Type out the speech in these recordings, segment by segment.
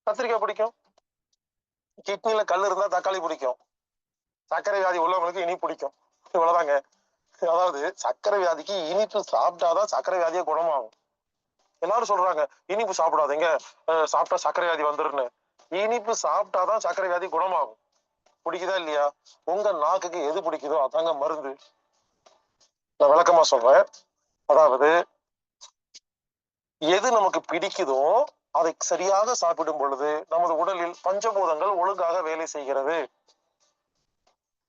கத்திரிக்காய் பிடிக்கும். கிட்னில கல் இருந்தா தக்காளி பிடிக்கும். சர்க்கரை வியாதி உள்ளவங்களுக்கு இனிப்பு பிடிக்கும். இவ்வளவுதாங்க. அதாவது சர்க்கரை வியாதிக்கு இனிப்பு சாப்பிட்டாதான் சர்க்கரை வியாதியே குணமாகும். எல்லாரும் சொல்றாங்க இனிப்பு சாப்பிடாதீங்க, சாப்பிட்டா சர்க்கரை வியாதி வந்துருன்னு. இனிப்பு சாப்பிட்டாதான் சர்க்கரை வியாதி குணமாகும். பிடிக்குதா இல்லையா? உங்க நாக்குக்கு எது பிடிக்குதோ அதாங்க மருந்து. நான் விளக்கமா சொல்றேன். அதாவது எது நமக்கு பிடிக்குதோ அதை சரியாக சாப்பிடும் பொழுது நமது உடலில் பஞ்சபூதங்கள் ஒழுங்காக வேலை செய்கிறது.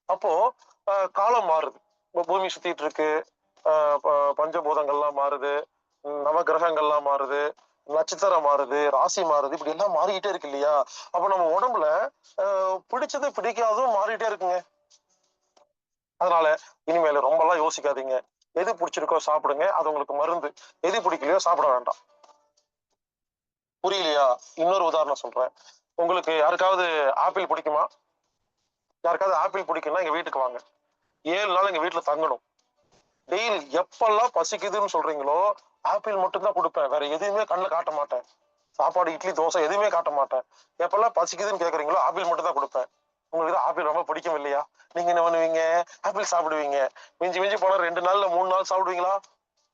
அப்போ காலம் மாறுது. பூமி சுத்திட்டு இருக்கு, பஞ்சபூதங்கள்லாம் மாறுது, நவ கிரகங்கள்லாம் மாறுது, நட்சத்திரம் மாறுது, ராசி மாறுது, இப்படி எல்லாம் மாறிக்கிட்டே இருக்கு இல்லையா? அப்ப நம்ம உடம்புல பிடிச்சது பிடிக்காதும் மாறிட்டே இருக்குங்க. அதனால இனிமேல ரொம்ப எல்லாம் யோசிக்காதீங்க. எது பிடிச்சிருக்கோ சாப்பிடுங்க, அது உங்களுக்கு மருந்து. எது பிடிக்கலையோ சாப்பிட வேண்டாம். புரியலையா? இன்னொரு உதாரணம் சொல்றேன். உங்களுக்கு யாருக்காவது ஆப்பிள் பிடிக்குமா? யாருக்காவது ஆப்பிள் பிடிக்கும்னா எங்க வீட்டுக்கு வாங்க. 7 நாள் எங்க வீட்டுல தங்கணும். டெய்லி எப்பெல்லாம் பசிக்குதுன்னு சொல்றீங்களோ ஆப்பிள் மட்டும் தான் கொடுப்பேன். வேற எதுவுமே கண்ணுல காட்ட மாட்டேன். சாப்பாடு, இட்லி, தோசை எதுவுமே காட்ட மாட்டேன். எப்பெல்லாம் பசிக்குதுன்னு கேக்குறீங்களோ ஆப்பிள் மட்டும் தான் கொடுப்பேன். உங்களுக்கு தான் ஆப்பிள் ரொம்ப பிடிக்கும் இல்லையா? நீங்க என்ன பண்ணுவீங்க? ஆப்பிள் சாப்பிடுவீங்க. மிஞ்சி மிஞ்சி போனா 2 நாள்ல 3 நாள் சாப்பிடுவீங்களா?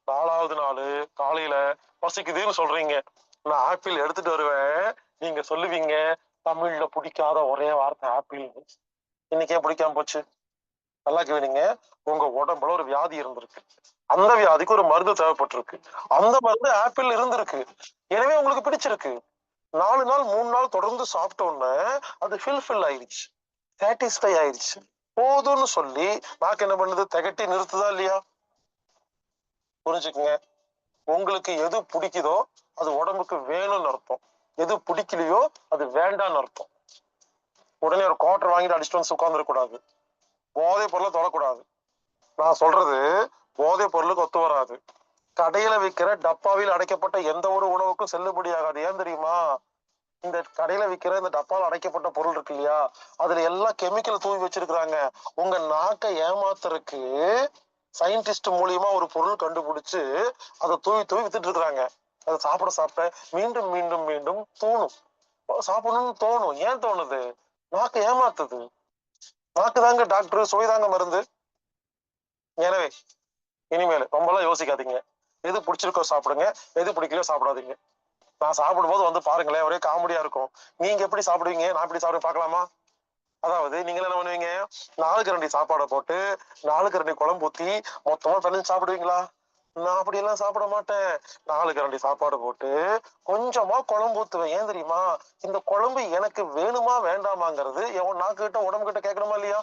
4வது நாள் காலையில பசிக்குதுன்னு சொல்றீங்க, நான் ஆப்பிள் எடுத்துட்டு வருவேன். நீங்க சொல்லுவீங்க தமிழ்ல பிடிக்காத ஒரே வார்த்தை ஆப்பிள். இன்னைக்கே பிடிக்காம போச்சு. நல்லா கேளுங்க. உங்க உடம்புல ஒரு வியாதி இருந்திருக்கு. அந்த வியாதிக்கு ஒரு மருந்து தேவைப்பட்டிருக்கு. அந்த மருந்து ஆப்பிள் இருந்திருக்கு. எனவே உங்களுக்கு பிடிச்சிருக்கு. 4 நாள் 3 நாள் தொடர்ந்து சாப்பிட்ட உடனே அது ஃபில் ஆயிடுச்சு. சாட்டிஸ்ஃபை ஆயிடுச்சு. போதும்னு சொல்லி நாக்கு என்ன பண்ணுது? திகட்டி நிறுத்துதா இல்லையா? புரிஞ்சுக்குங்க. உங்களுக்கு எது பிடிக்குதோ அது உடம்புக்கு வேணும்னு அர்த்தம். எது பிடிக்கலையோ அது வேண்டாம்னு அர்த்தம். உடனே ஒரு குவார்டர் வாங்கிட்டு அடிச்சுட்டு வந்து உட்கார்ந்துடக் கூடாது. போதை பொருளை தொடக்கூடாது. நான் சொல்றது போதை பொருளுக்கு ஒத்து வராது. கடையில விற்கிற டப்பாவில் அடைக்கப்பட்ட எந்த ஒரு உணவுக்கும் செல்லுபடி ஆகாது. ஏன் தெரியுமா? இந்த கடையில விற்கிற இந்த டப்பாவில் அடைக்கப்பட்ட பொருள் இருக்கு இல்லையா, அதுல எல்லாம் கெமிக்கல் தூவி வச்சிருக்கிறாங்க. உங்க நாக்கை ஏமாத்துறதுக்கு சயின்டிஸ்ட் மூலியமா ஒரு பொருள் கண்டுபிடிச்சு அதை தூவி தூவி வித்துட்டு இருக்கிறாங்க. அதை சாப்பிட சாப்பிட மீண்டும் மீண்டும் மீண்டும் தோணும், சாப்பிடணும்னு தோணும். ஏன் தோணுது? நாக்கு ஏமாத்துது. நாக்கு தாங்க டாக்டர், சுவைதாங்க மருந்து. எனவே இனிமேல் ரொம்ப எல்லாம் யோசிக்காதீங்க. எது பிடிச்சிருக்கோ சாப்பிடுங்க, எது பிடிக்கலையோ சாப்பிடாதீங்க. நான் சாப்பிடும்போது வந்து பாருங்களேன், ஒரே காமெடியா இருக்கும். நீங்க எப்படி சாப்பிடுவீங்க, நான் எப்படி சாப்பிடுவேன் பார்க்கலாமா? அதாவது நீங்க என்ன பண்ணுவீங்க? 4 கரண்டி சாப்பாடை போட்டு 4 கரண்டி குழம்பு ஊத்தி மொத்தமா பிணைஞ்சு சாப்பிடுவீங்களா? நான் அப்படி எல்லாம் சாப்பிட மாட்டேன். 4 கரண்டி சாப்பாடு போட்டு கொஞ்சமா குழம்பு ஊத்துவேன். ஏன் தெரியுமா? இந்த குழம்பு எனக்கு வேணுமா வேண்டாமாங்கிறது எவன் நாக்கு கிட்ட உடம்பு கிட்ட கேட்கணுமா இல்லையா?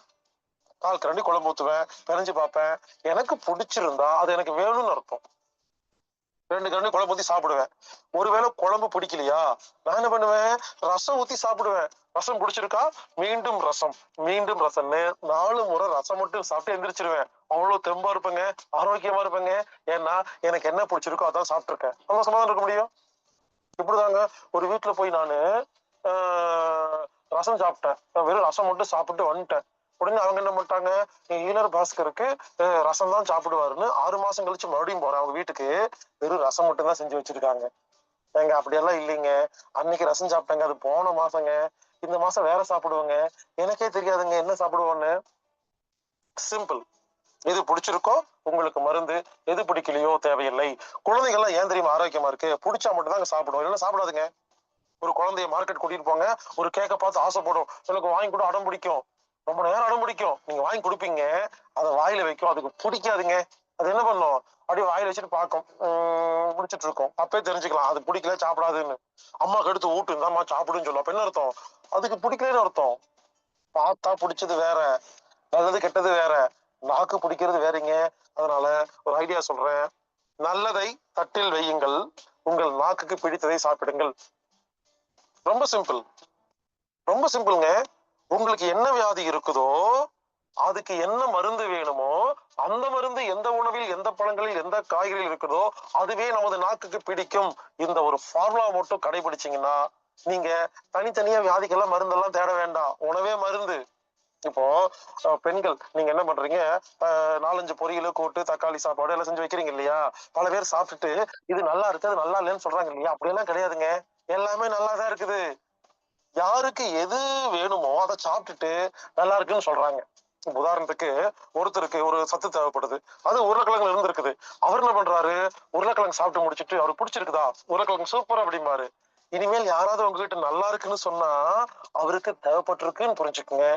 4 கரண்டி குழம்பு ஊத்துவேன், பிணைஞ்சு பார்ப்பேன். எனக்கு பிடிச்சிருந்தா அது எனக்கு வேணும்னு அர்த்தம். 2 கரண்டி குழம்பு ஊத்தி சாப்பிடுவேன். ஒருவேளை குழம்பு பிடிக்கலையா, நான் என்ன பண்ணுவேன்? ரசம் ஊத்தி சாப்பிடுவேன். ரசம் பிடிச்சிருக்கா, மீண்டும் ரசம், மீண்டும் ரசம்னு 4 முறை ரசம் மட்டும் சாப்பிட்டு எந்திரிச்சிருவேன். அவ்வளவு தெம்பா இருப்பேங்க, ஆரோக்கியமா இருப்பேங்க. ஏன்னா எனக்கு என்ன பிடிச்சிருக்கோ அதான் சாப்பிட்டுருக்கேன். நம்ம சமாதானம் இருக்க முடியும். இப்படிதாங்க ஒரு வீட்டுல போய் நானு ரசம் சாப்பிட்டேன். வெறும் ரசம் மட்டும் சாப்பிட்டு வந்துட்டேன். உடனே அவங்க என்ன பண்ணிட்டாங்க, ஈனர் பாஸ்கருக்கு ரசம் தான் சாப்பிடுவாருன்னு 6 மாசம் கழிச்சு மறுபடியும் போறேன் அவங்க வீட்டுக்கு. வெறும் ரசம் மட்டும் தான் செஞ்சு வச்சிருக்காங்க. எங்க அப்படியெல்லாம் இல்லைங்க. அன்னைக்கு ரசம் சாப்பிட்டாங்க, அது போன மாசங்க. இந்த மாசம் வேற சாப்பிடுவாங்க. எனக்கே தெரியாதுங்க என்ன சாப்பிடுவோன்னு. சிம்பிள். எது பிடிச்சிருக்கோ உங்களுக்கு மருந்து, எது பிடிக்கலையோ தேவையில்லை. குழந்தைகள்லாம் ஏன் தெரியுமா ஆரோக்கியமா இருக்கு? பிடிச்சா மட்டும் தாங்க சாப்பிடும், இல்லைன்னா சாப்பிடாதுங்க. ஒரு குழந்தைய மார்க்கெட் கூட்டிட்டு போங்க, ஒரு கேக்கை பார்த்து ஆசைப்படும், எனக்கு வாங்கி கூட அடம் பிடிக்கும். ரொம்ப நேரம் அடம் பிடிக்கும். நீங்க வாங்கி கொடுப்பீங்க, அதை வாயில வைக்கும், அதுக்கு பிடிக்காதுங்க. அது என்ன பண்ணும்? அப்படியே வாயில வச்சுட்டு பார்க்கும், முடிச்சிட்டு இருக்கும். அப்பே தெரிஞ்சுக்கலாம் அது பிடிக்கல, சாப்பிடாதுன்னு. அம்மாக்கு எடுத்து ஊட்டு, இந்தாம்மா சாப்பிடுன்னு சொல்லும். அப்ப என்ன அர்த்தம்? அதுக்கு பிடிக்கலன்னு அர்த்தம். பார்த்தா பிடிச்சது வேற, நல்லது கெட்டது வேற, நாக்கு பிடிக்கிறது வேறங்க. அதனால ஒரு ஐடியா சொல்றேன். நல்லதை தட்டில் வையுங்கள், உங்கள் நாக்குக்கு பிடித்ததை சாப்பிடுங்கள். ரொம்ப சிம்பிள். ரொம்ப சிம்பிள்ங்க. உங்களுக்கு என்ன வியாதி இருக்குதோ அதுக்கு என்ன மருந்து வேணுமோ அந்த மருந்து எந்த உணவில், எந்த பழங்களில், எந்த காய்கறியில் இருக்குதோ அதுவே நமது நாக்குக்கு பிடிக்கும். இந்த ஒரு ஃபார்முலா மட்டும் கடைபிடிச்சீங்கன்னா நீங்க தனித்தனியா வியாதிக்கெல்லாம் மருந்தெல்லாம் தேட வேண்டாம். உணவே மருந்து. இப்போ பெண்கள் நீங்க என்ன பண்றீங்க? 4-5 பொரியல், கூட்டு, தக்காளி சாப்பாடு எல்லாம் செஞ்சு வைக்கிறீங்க இல்லையா? பல பேர் சாப்பிட்டுட்டு இது நல்லா இருக்கு, அது நல்லா இல்லைன்னு சொல்றாங்க இல்லையா? அப்படியெல்லாம் கிடையாதுங்க. எல்லாமே நல்லாதான் இருக்குது. யாருக்கு எது வேணுமோ அதை சாப்பிட்டுட்டு நல்லா இருக்குன்னு சொல்றாங்க. உதாரணத்துக்கு ஒருத்தருக்கு ஒரு சத்து தேவைப்படுது, அது உருளைக்கிழங்குல இருந்து இருக்குது. அவர் என்ன பண்றாரு, உருளைக்கிழங்கு சாப்பிட்டு முடிச்சுட்டு அவருக்கு பிடிச்சிருக்குதா, உருளைக்கிழங்கு சூப்பர் அப்படிம்பாரு. இனிமேல் யாராவது உங்ககிட்ட நல்லா இருக்குன்னு சொன்னா அவருக்கு தேவைப்பட்டிருக்குன்னு புரிஞ்சுக்குங்க.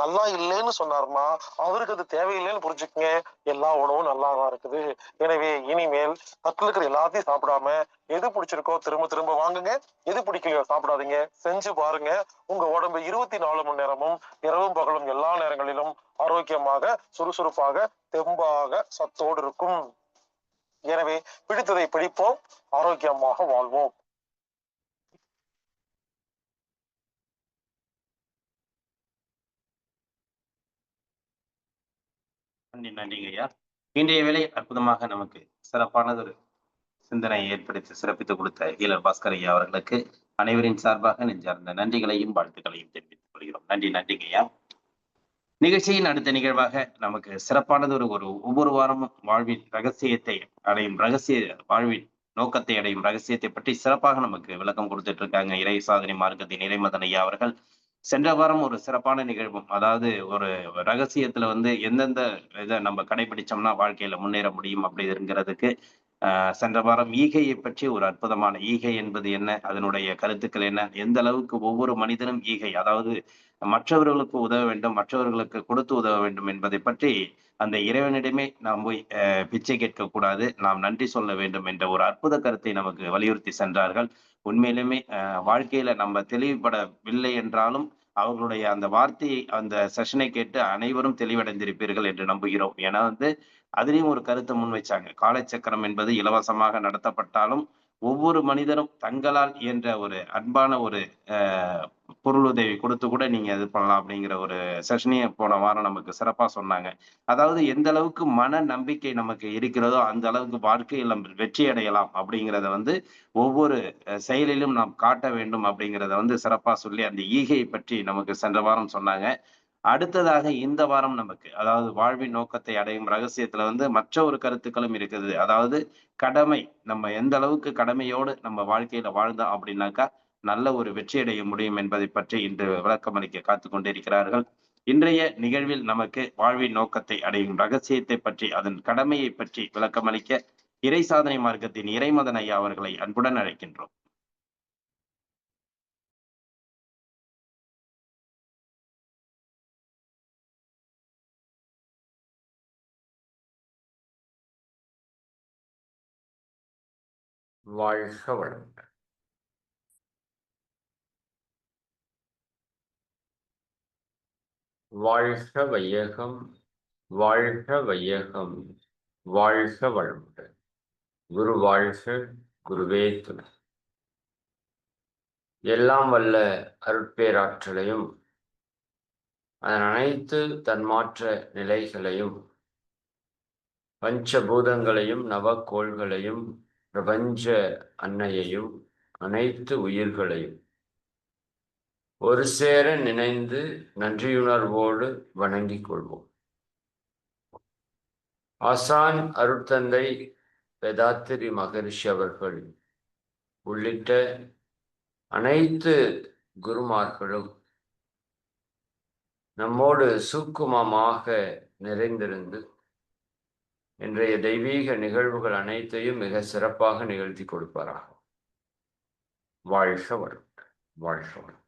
நல்லா இல்லைன்னு சொன்னாருன்னா அவருக்கு அது தேவையில்லைன்னு புரிஞ்சுக்குங்க. எல்லா உணவும் நல்லாதான் இருக்குது. எனவே இனிமேல் தட்டுல இருக்கிற எல்லாத்தையும் சாப்பிடாம எது பிடிச்சிருக்கோ திரும்ப திரும்ப வாங்குங்க, எது பிடிக்கலையோ சாப்பிடாதீங்க. செஞ்சு பாருங்க. உங்க உடம்பு 24 மணி நேரமும் இரவும் பகலும் எல்லா நேரங்களிலும் ஆரோக்கியமாக, சுறுசுறுப்பாக, தெம்பாக, சத்தோடு இருக்கும். எனவே பிடித்ததை பிடிப்போம், ஆரோக்கியமாக வாழ்வோம். நன்றிங்க ஐயா. இன்றைய வேலை அற்புதமாக நமக்கு சிறப்பானதொரு சிந்தனையை ஏற்படுத்தி சிறப்பித்துக் கொடுத்த ஈழர் பாஸ்கர் ஐயா அவர்களுக்கு அனைவரின் சார்பாக நெஞ்சார்ந்த நன்றிகளையும் வாழ்த்துக்களையும் தெரிவித்துக் கொள்கிறோம். நன்றிங்க ஐயா. நிகழ்ச்சியின் அடுத்த நிகழ்வாக நமக்கு சிறப்பானது ஒரு ஒவ்வொரு வாரமும் வாழ்வின் ரகசியத்தை அடையும் வாழ்வின் நோக்கத்தை அடையும் ரகசியத்தை பற்றி சிறப்பாக நமக்கு விளக்கம் கொடுத்துட்டு இருக்காங்க இறை சாதனை மார்க்கத்தின் இறைமதன் ஐயா அவர்கள். சென்ற வாரம் ஒரு சிறப்பான நிகழ்வும், அதாவது ஒரு ரகசியத்துல எந்தெந்த இதை நம்ம கடைபிடிச்சோம்னா வாழ்க்கையில முன்னேற முடியும் அப்படிங்கிறதுக்கு சென்ற வாரம் ஈகையை பற்றி ஒரு அற்புதமான ஈகை என்பது என்ன, அதனுடைய கருத்துக்கள் என்ன, எந்த அளவுக்கு ஒவ்வொரு மனிதனும் ஈகை, அதாவது மற்றவர்களுக்கு உதவ வேண்டும், மற்றவர்களுக்கு கொடுத்து உதவ வேண்டும் என்பதை பற்றி அந்த இறைவனிடமே நாம் போய் பிச்சை கேட்கக்கூடாது, நாம் நன்றி சொல்ல வேண்டும் என்ற ஒரு அற்புத கருத்தை நமக்கு வலியுறுத்தி சென்றார்கள். உண்மையிலுமே வாழ்க்கையில நம்ம தெளிவுபடவில்லை என்றாலும் அவர்களுடைய அந்த வார்த்தையை, அந்த செஷனை கேட்டு அனைவரும் தெளிவடைந்திருப்பீர்கள் என்று நம்புகிறோம். ஏன்னா அதுலயும் ஒரு கருத்தை முன் வச்சாங்க. காலச்சக்கரம் என்பது இலவசமாக நடத்தப்பட்டாலும் ஒவ்வொரு மனிதரும் தங்களால் இயன்ற ஒரு அன்பான ஒரு பொருளுதவி கொடுத்து கூட நீங்க இது பண்ணலாம் அப்படிங்கிற ஒரு செஷனையே போன வாரம் நமக்கு சிறப்பா சொன்னாங்க. அதாவது எந்த அளவுக்கு மன நம்பிக்கை நமக்கு இருக்கிறதோ அந்த அளவுக்கு வாழ்க்கையில் நம்ம வெற்றி அடையலாம் அப்படிங்கிறத ஒவ்வொரு செயலிலும் நாம் காட்ட வேண்டும் அப்படிங்கிறத சிறப்பா சொல்லி அந்த ஈகையை பற்றி நமக்கு சென்ற வாரம் சொன்னாங்க. அடுத்ததாக இந்த வாரம் நமக்கு, அதாவது வாழ்வின் நோக்கத்தை அடையும் ரகசியத்துல மற்ற ஒரு கருத்துக்களும் இருக்குது. அதாவது கடமை, நம்ம எந்த அளவுக்கு கடமையோடு நம்ம வாழ்க்கையில வாழ்ந்தோம் அப்படின்னாக்கா நல்ல ஒரு வெற்றி அடைய முடியும் என்பதை பற்றி இன்று விளக்கம் அளிக்க காத்துக் கொண்டிருக்கிறார்கள். இன்றைய நிகழ்வில் நமக்கு வாழ்வின் நோக்கத்தை அடையும் ரகசியத்தை பற்றி, அதன் கடமையை பற்றி விளக்கமளிக்க இறை சாதனை மார்க்கத்தின் இறைமதன் ஐயா அவர்களை அன்புடன் அழைக்கின்றோம். வாழ்க வளமுடன். வாழ்க வையகம், வாழ்க வையகம், வாழ்க வளமுடன். குரு வாழ்க, குருவே துணை. எல்லாம் வல்ல அருட்பேராற்றலையும் அதன் அனைத்து தன்மாற்ற நிலைகளையும் பஞ்சபூதங்களையும் நவக்கோள்களையும் பிரபஞ்ச அன்னையையும் அனைத்து உயிர்களையும் ஒரு சேர நினைந்து நன்றியுணர்வோடு வணங்கிக் கொள்வோம். ஆசான் அருட்தந்தை வேதாத்திரி மகரிஷி அவர்கள் உள்ளிட்ட அனைத்து குருமார்களும் நம்மோடு சூக்குமமாக நிறைந்திருந்து இன்றைய தெய்வீக நிகழ்வுகள் அனைத்தையும் மிக சிறப்பாக நிகழ்த்தி கொடுப்பாராக. வாழ்க வளமுடன், வாழ்க வளம்,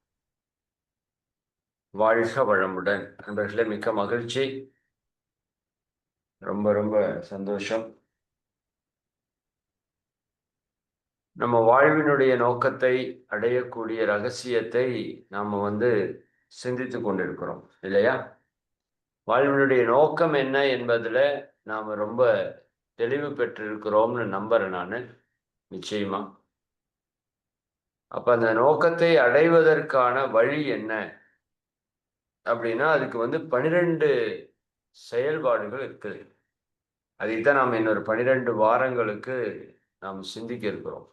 வாழ்க வளமுடன். நண்பர்களே, மிக்க மகிழ்ச்சி, ரொம்ப ரொம்ப சந்தோஷம். நம்ம வாழ்வினுடைய நோக்கத்தை அடையக்கூடிய ரகசியத்தை நாம சிந்தித்து கொண்டிருக்கிறோம் இல்லையா? வாழ்வினுடைய நோக்கம் என்ன என்பதுல நாம ரொம்ப தெளிவு பெற்றிருக்கிறோம்னு நம்புறேன் நான், நிச்சயமா. அப்ப அந்த நோக்கத்தை அடைவதற்கான வழி என்ன அப்படின்னா, அதுக்கு 12 செயல்பாடுகள் இருக்குது. அதைத்தான் நாம் இன்னொரு 12 வாரங்களுக்கு நாம் சிந்திக்க இருக்கிறோம்.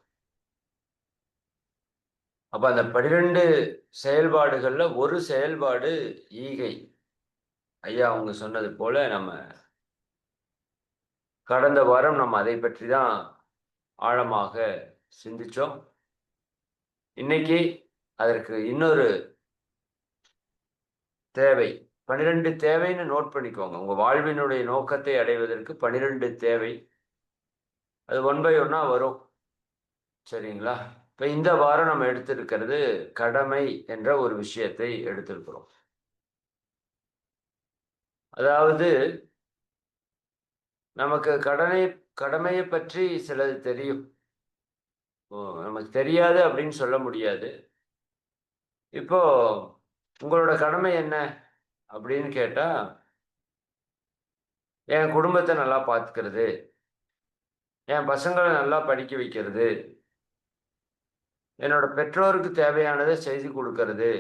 அப்ப அந்த 12 செயல்பாடுகள்ல ஒரு செயல்பாடு ஈகை. ஐயா அவங்க சொன்னது போல நம்ம கடந்த வாரம் நம்ம அதை பற்றி தான் ஆழமாக சிந்திச்சோம். இன்னைக்கு அதற்கு இன்னொரு தேவை. 12 தேவைன்னு நோட் பண்ணிக்கோங்க. உங்க வாழ்வினுடைய நோக்கத்தை அடைவதற்கு 12 தேவை. அது 1 by 1 வரும். சரிங்களா? இப்ப இந்த வாரம் நம்ம எடுத்திருக்கிறது கடமை என்ற ஒரு விஷயத்தை எடுத்திருக்கிறோம். அதாவது நமக்கு கடமையை பற்றி சிலது தெரியும். நமக்கு தெரியாது அப்படின்னு சொல்ல முடியாது. இப்போ உங்களோட கடமை என்ன அப்படின்னு கேட்டா, என் குடும்பத்தை நல்லா பார்த்துக்கிறது, என் பசங்களை நல்லா படிக்க வைக்கிறது, என்னோட பெற்றோருக்கு தேவையானதை செய்து கொடுக்கறது,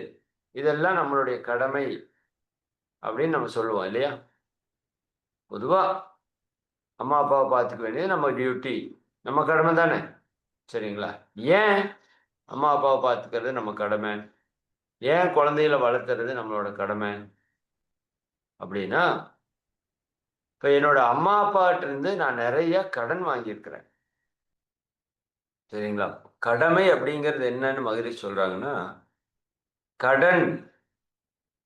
இதெல்லாம் நம்மளுடைய கடமை அப்படின்னு நம்ம சொல்லுவோம் இல்லையா? பொதுவா அம்மா அப்பாவை பார்த்துக்க வேண்டியது நம்ம டியூட்டி, நம்ம கடமை தானே. சரிங்களா? ஏன் அம்மா அப்பாவை பார்த்துக்கிறது நம்ம கடமை, ஏன் குழந்தைகளை வளர்த்துறது நம்மளோட கடமை அப்படின்னா, இப்ப என்னோட அம்மா அப்பாட்ட இருந்து நான் நிறைய கடன் வாங்கியிருக்கிறேன். சரிங்களா? கடமை அப்படிங்கிறது என்னன்னு மகிழ்ச்சி சொல்றாங்கன்னா, கடன்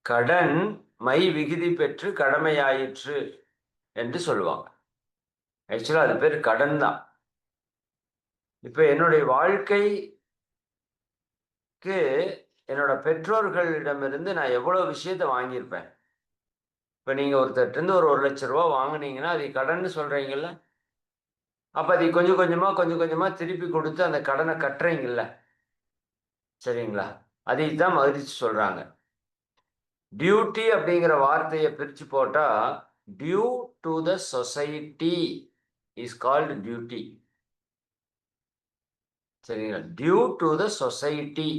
கடன் மை விகுதி பெற்று கடமையாயிற்று என்று சொல்லுவாங்க. ஆக்சுவலா அது பேர் கடன் தான். இப்ப என்னுடைய வாழ்க்கைக்கு என்னோட பெற்றோர்களிடமிருந்து நான் எவ்வளவு விஷயத்த வாங்கியிருப்பேன். இப்ப நீங்க ஒருத்தர்ட்ட இருந்து ஒரு 1,00,000 ரூபாய் வாங்குனீங்கன்னா அதை கடன் சொல்றீங்கல்ல. அப்ப அதை கொஞ்சம் கொஞ்சமா திருப்பி கொடுத்து அந்த கடனை கட்டுறீங்கல்ல. சரிங்களா? அதைத்தான் மகிழ்ச்சி சொல்றாங்க. டியூட்டி அப்படிங்கிற வார்த்தையை பிரிச்சு போட்டா, due to the society is called duty. சரிங்களா? Due to the society.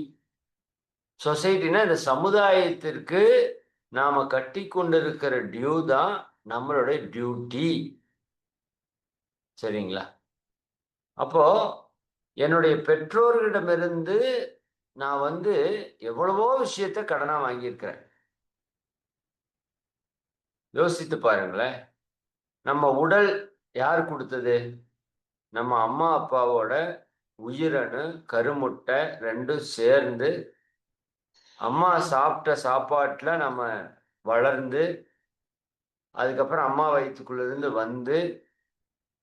சொசைட்டினா இந்த சமுதாயத்திற்கு நாம கட்டி கொண்டிருக்கிற டியூ தான் நம்மளுடைய டியூட்டி. சரிங்களா? அப்போ என்னுடைய பெற்றோர்களிடமிருந்து நான் எவ்வளவோ விஷயத்த கடனா வாங்கியிருக்கிறேன். யோசித்து பாருங்களேன். நம்ம உடல் யார் கொடுத்தது? நம்ம அம்மா அப்பாவோட உயிரணு கருமுட்டை ரெண்டும் சேர்ந்து அம்மா சாப்பிட்ட சாப்பாட்டுல நம்ம வளர்ந்து, அதுக்கப்புறம் அம்மா வயிற்றுக்குள்ளேருந்து வந்து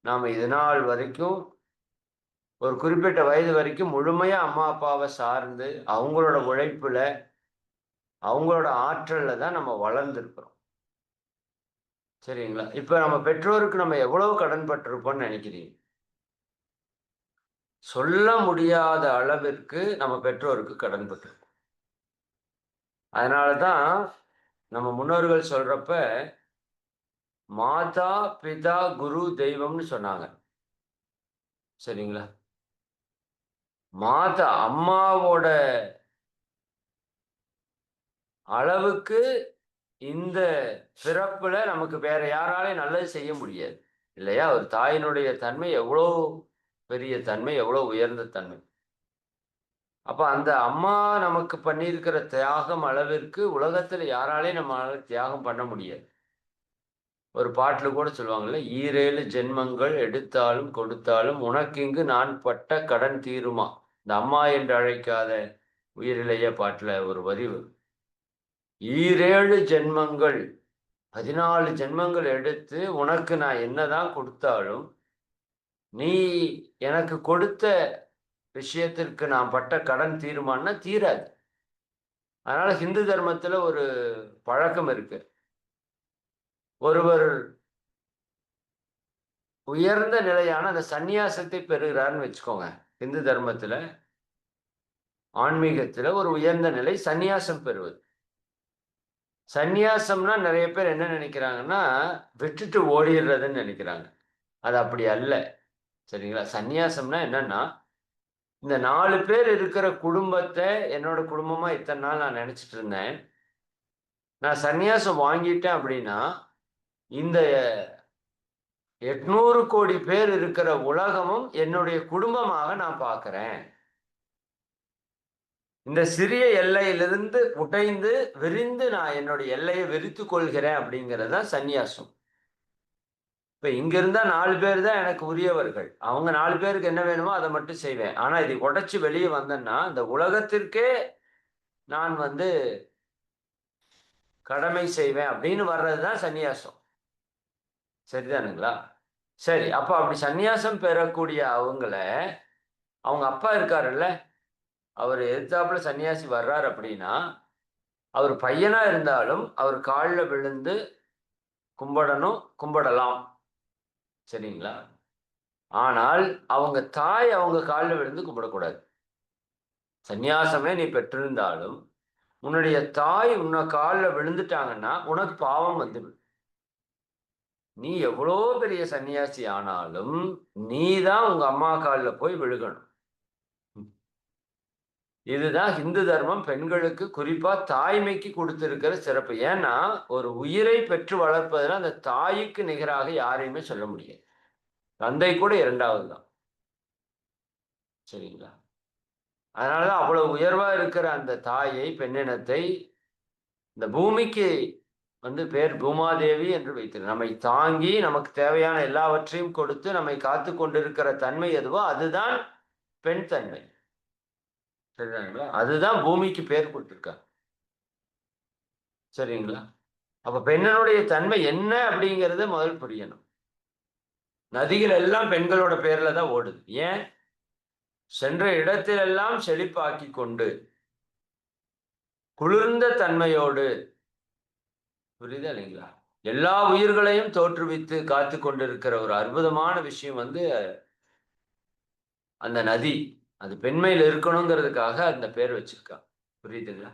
நாம இது நாள் வரைக்கும் ஒரு குறிப்பிட்ட வயது வரைக்கும் முழுமையா அம்மா அப்பாவை சார்ந்து அவங்களோட உழைப்புல அவங்களோட ஆற்றல்ல தான் நம்ம வளர்ந்துருக்கிறோம். சரிங்களா? இப்ப நம்ம பெற்றோருக்கு நம்ம எவ்வளவு கடன் பட்டிருப்போம்னு நினைக்கிறீங்க? சொல்ல முடியாத அளவிற்கு நம்ம பெற்றோருக்கு கடன் பட்டிருக்கோம். அதனாலதான் நம்ம முன்னோர்கள் சொல்றப்ப மாதா பிதா குரு தெய்வம்னு சொன்னாங்க. சரிங்களா? மாதா அம்மாவோட அளவுக்கு இந்த பிறப்புல நமக்கு வேற யாராலையும் நல்லது செய்ய முடியாது இல்லையா? ஒரு தாயினுடைய தன்மை எவ்வளோ பெரிய தன்மை, எவ்வளோ உயர்ந்த தன்மை. அப்ப அந்த அம்மா நமக்கு பண்ணியிருக்கிற தியாகம் அளவிற்கு உலகத்துல யாராலையும் நம்மளால தியாகம் பண்ண முடியாது. ஒரு பாட்டுல கூட சொல்லுவாங்கல்ல, 7 ஜென்மங்கள் எடுத்தாலும் கொடுத்தாலும் உனக்கிங்கு நான் பட்ட கடன் தீருமா. இந்த அம்மா என்று அழைக்காத உயிரிலேயே பாட்டுல ஒரு வரி வரும். 7 ஜென்மங்கள் 14 ஜென்மங்கள் எடுத்து உனக்கு நான் என்னதான் கொடுத்தாலும் நீ எனக்கு கொடுத்த விஷயத்திற்கு நான் பட்ட கடன் தீருமான்னா தீராது. அதனால ஹிந்து தர்மத்துல ஒரு பழக்கம் இருக்கு. ஒருவர் உயர்ந்த நிலையான அந்த சந்நியாசத்தை பெறுகிறார்னு வச்சுக்கோங்க. இந்து தர்மத்துல ஆன்மீகத்துல ஒரு உயர்ந்த நிலை சந்நியாசம் பெறுவது. சந்நியாசம்னா நிறைய பேர் என்ன நினைக்கிறாங்கன்னா விட்டுட்டு ஓடிடுறதுன்னு நினைக்கிறாங்க. அது அப்படி அல்ல. சரிங்களா? சந்நியாசம்னா என்னன்னா, இந்த 4 பேர் இருக்கிற குடும்பத்தை என்னோட குடும்பமா இத்தனை நாள் நான் நினைச்சிட்டு இருந்தேன். நான் சந்நியாசம் வாங்கிட்டேன் அப்படின்னா இந்த 800 கோடி பேர் இருக்கிற உலகமும் என்னுடைய குடும்பமாக நான் பார்க்கிறேன். இந்த சிறிய எல்லையிலிருந்து உடைந்து விரிந்து நான் என்னுடைய எல்லையை விரித்து கொள்கிறேன் அப்படிங்கிறது தான் சந்நியாசம். இப்ப இங்க இருந்தா 4 பேர் தான் எனக்கு உரியவர்கள். அவங்க 4 பேருக்கு என்ன வேணுமோ அதை மட்டும் செய்வேன். ஆனா இதை உடைச்சு வெளியே வந்தேன்னா இந்த உலகத்திற்கே நான் கடமை செய்வேன் அப்படின்னு வர்றதுதான் சந்நியாசம். சரிதானுங்களா? சரி, அப்ப அப்படி சந்நியாசம் பெறக்கூடிய அவங்க அப்பா இருக்காருல்ல, அவர் எதிர்த்தாப்புல சன்னியாசி வர்றார் அப்படின்னா, அவர் பையனா இருந்தாலும் அவர் காலில் விழுந்து கும்பிடணும், கும்பிடலாம். சரிங்களா? ஆனால் அவங்க தாய் அவங்க காலில் விழுந்து கும்பிடக்கூடாது. சந்நியாசமே நீ பெற்றிருந்தாலும் உன்னுடைய தாய் உன்னை காலில் விழுந்துட்டாங்கன்னா உனக்கு பாவம் வந்துடும். நீ எவ்வளோ பெரிய சன்னியாசி ஆனாலும் நீ தான் உங்க அம்மா காலில் போய் விழுகணும். இதுதான் இந்து தர்மம் பெண்களுக்கு குறிப்பா தாய்மைக்கு கொடுத்திருக்கிற சிறப்பு. ஏன்னா ஒரு உயிரை பெற்று வளர்ப்பதுல அந்த தாய்க்கு நிகராக யாரையுமே சொல்ல முடியாது. தந்தை கூட இரண்டாவது தான். சரிங்களா? அதனாலதான் அவ்வளவு உயர்வா இருக்கிற அந்த தாயை, பெண்ணினத்தை இந்த பூமிக்கு பேர் பூமாதேவி என்று வைத்திரு. நம்மை தாங்கி நமக்கு தேவையான எல்லாவற்றையும் கொடுத்து நம்மை காத்து கொண்டிருக்கிற தன்மை எதுவோ அதுதான் பெண் தன்மை. சரிங்களா? அதுதான் பூமிக்கு பேர் கொடுத்திருக்காங்க. சரிங்களா? அப்ப பெண்ணினுடைய தன்மை என்ன அப்படிங்கறத முதல் புரியணும். நதிகள் எல்லாம் பெண்களோட பேர்ல தான் ஓடுது. ஏன்? சென்ற இடத்திலெல்லாம் செழிப்பாக்கி கொண்டு குளிர்ந்த தன்மையோடு, புரியுதா இல்லைங்களா, எல்லா உயிர்களையும் தோற்றுவித்து காத்து கொண்டிருக்கிற ஒரு அற்புதமான விஷயம் அந்த நதி. அது பெண்மையில் இருக்கணுங்கிறதுக்காக அந்த பேர் வச்சிருக்காங்க. புரியுதுங்களா?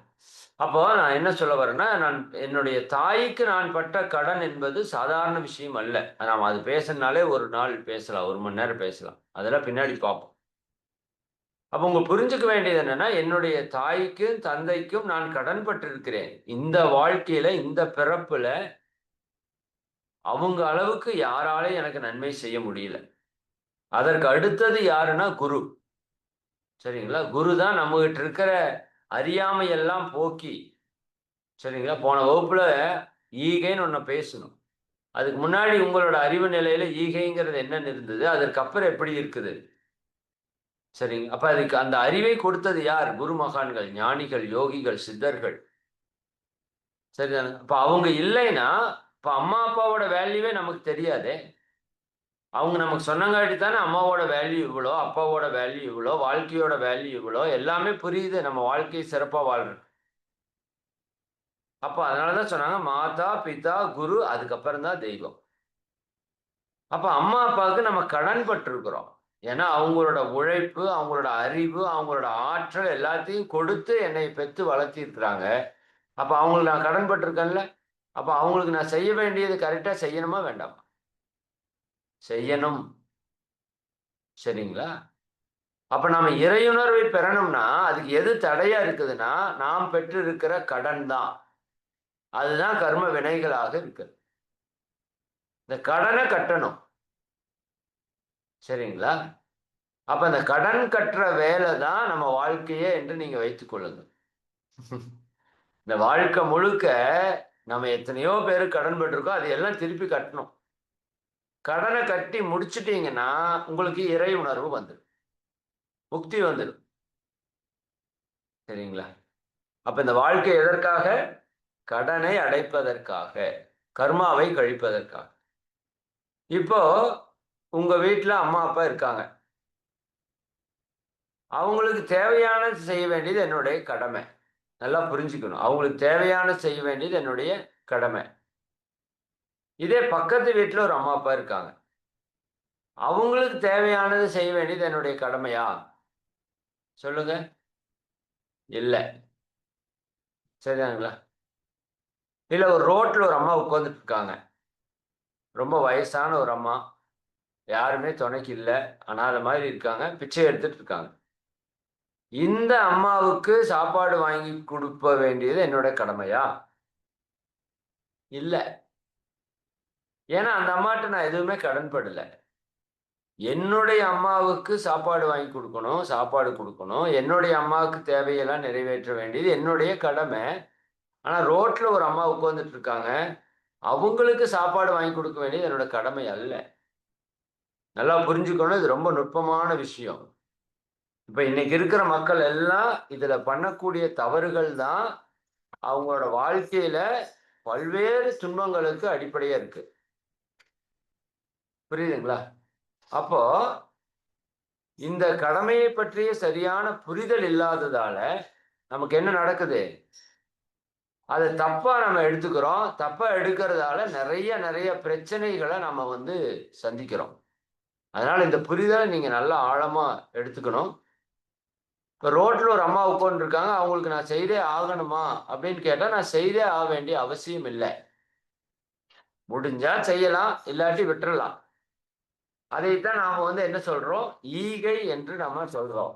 அப்போ நான் என்ன சொல்ல வரேன்னா, நான் என்னுடைய தாய்க்கு நான் பட்ட கடன் என்பது சாதாரண விஷயம் அல்ல. நாம் அது பேசினாலே ஒரு நாள் பேசலாம், 1 மணி நேரம் பேசலாம். அதெல்லாம் பின்னாடி பார்ப்போம். அப்போ உங்க புரிஞ்சுக்க வேண்டியது என்னன்னா, என்னுடைய தாய்க்கும் தந்தைக்கும் நான் கடன் பட்டிருக்கிறேன். இந்த வாழ்க்கையில, இந்த பிறப்புல அவங்க அளவுக்கு யாராலையும் எனக்கு நன்மை செய்ய முடியல. அதற்கு அடுத்தது யாருன்னா குரு. சரிங்களா? குரு தான் நம்ம கிட்ட இருக்கிற அறியாமை எல்லாம் போக்கி, சரிங்களா? போன வகுப்புல ஈகைன்னு ஒண்ணு பேசணும். அதுக்கு முன்னாடி உங்களோட அறிவு நிலையில ஈகைங்கிறது என்னன்னு இருந்தது, அதற்கு அப்புறம் எப்படி இருக்குது? சரிங்க. அப்ப அதுக்கு அந்த அறிவை கொடுத்தது யார்? குரு மகான்கள், ஞானிகள், யோகிகள், சித்தர்கள். சரிதானே? அப்ப அவங்க இல்லைன்னா இப்ப அம்மா அப்பாவோட வேல்யூவே நமக்கு தெரியாதே. அவங்க நமக்கு சொன்னங்காட்டி தானே அம்மாவோட வேல்யூ இவ்வளோ, அப்பாவோட வேல்யூ இவ்வளோ, வாழ்க்கையோட வேல்யூ இவ்வளோ, எல்லாமே புரியுது. நம்ம வாழ்க்கையை சிறப்பா வாழ்றோம். அப்ப அதனாலதான் சொன்னாங்க மாதா பிதா குரு, அதுக்கப்புறம் தான் தெய்வம். அப்ப அம்மா அப்பாவுக்கு நம்ம கடன் பட்டிருக்கிறோம். ஏன்னா அவங்களோட உழைப்பு, அவங்களோட அறிவு, அவங்களோட ஆற்றல் எல்லாத்தையும் கொடுத்து என்னை பெற்று வளர்த்திருக்கிறாங்க. அப்ப அவங்களுக்கு நான் கடன் பட்டிருக்கேன்ல. அப்ப அவங்களுக்கு நான் செய்ய வேண்டியது கரெக்டா செய்யணுமா வேண்டாமா? செய்யணும். சரிங்களா? அப்ப நாம இறையுணர்வை பெறணும்னா அதுக்கு எது தடையா இருக்குதுன்னா, நாம் பெற்று இருக்கிற கடன் தான். அதுதான் கர்ம வினைகளாக இருக்குது. இந்த கடனை கட்டணும். சரிங்களா? அப்ப இந்த கடன் கட்டுற வேலை தான் நம்ம வாழ்க்கையே என்று நீங்க வைத்துக் கொள்ளுங்க. இந்த வாழ்க்கை முழுக்க நம்ம எத்தனையோ பேருக்கு கடன் பட்டிருக்கோம், அது எல்லாம் திருப்பி கட்டணும். கடனை கட்டி முடிச்சிட்டீங்கன்னா உங்களுக்கு இறை உணர்வு வந்துடும், முக்தி வந்துடும். சரிங்களா? அப்ப இந்த வாழ்க்கை எதற்காக? கடனை அடைப்பதற்காக, கர்மாவை கழிப்பதற்காக. இப்போ உங்க வீட்டுல அம்மா அப்பா இருக்காங்க. அவங்களுக்கு தேவையானது செய்ய வேண்டியது என்னுடைய கடமை. நல்லா புரிஞ்சுக்கணும். அவங்களுக்கு தேவையானது செய்ய வேண்டியது என்னுடைய கடமை. இதே பக்கத்து வீட்டுல ஒரு அம்மா அப்பா இருக்காங்க. அவங்களுக்கு தேவையானது செய்ய வேண்டியது என்னுடைய கடமையா? சொல்லுங்க. இல்ல. சரிதானுங்களா? இல்ல ஒரு ரோட்ல ஒரு அம்மா உட்கார்ந்துட்டு இருக்காங்க. ரொம்ப வயசான ஒரு அம்மா, யாருமே துணைக்கு இல்ல, அனாதை மாதிரி இருக்காங்க, பிச்சை எடுத்துட்டு இருக்காங்க. இந்த அம்மாவுக்கு சாப்பாடு வாங்கி கொடுக்க வேண்டியது என்னோட கடமையா? இல்ல. ஏன்னா அந்த அம்மாட்ட நான் எதுவுமே கடன்படல. என்னுடைய அம்மாவுக்கு சாப்பாடு வாங்கி கொடுக்கணும், சாப்பாடு கொடுக்கணும், என்னுடைய அம்மாவுக்கு தேவையெல்லாம் நிறைவேற்ற வேண்டியது என்னுடைய கடமை. ஆனா ரோட்ல ஒரு அம்மா உட்கார்ந்துட்டு இருக்காங்க, அவங்களுக்கு சாப்பாடு வாங்கி கொடுக்க வேண்டியது என்னோட கடமை அல்ல. நல்லா புரிஞ்சுக்கணும். இது ரொம்ப நுட்பமான விஷயம். இப்ப இன்னைக்கு இருக்கிற மக்கள் எல்லாம் இதுல பண்ணக்கூடிய தவறுகள் தான் அவங்களோட வாழ்க்கையில பல்வேறு துன்பங்களுக்கு அடிப்படையா இருக்கு. புரியுதுங்களா? அப்போ இந்த கடமையை பற்றிய சரியான புரிதல் இல்லாததால நமக்கு என்ன நடக்குது? அதை தப்பா நம்ம எடுத்துக்கிறோம். தப்பா எடுக்கிறதால நிறைய பிரச்சனைகளை நம்ம சந்திக்கிறோம். அதனால இந்த புரிதலை நீங்க நல்லா ஆழமா எடுத்துக்கணும். இப்ப ரோட்ல ஒரு அம்மா உட்கார்ந்து இருக்காங்க, அவங்களுக்கு நான் செய்தே ஆகணுமா அப்படின்னு கேட்டா, நான் செய்தே ஆக வேண்டிய அவசியம் இல்லை. முடிஞ்சா செய்யலாம், இல்லாட்டி விட்டுறலாம். அதைத்தான் நாம என்ன சொல்றோம்? ஈகை என்று நம்ம சொல்றோம்.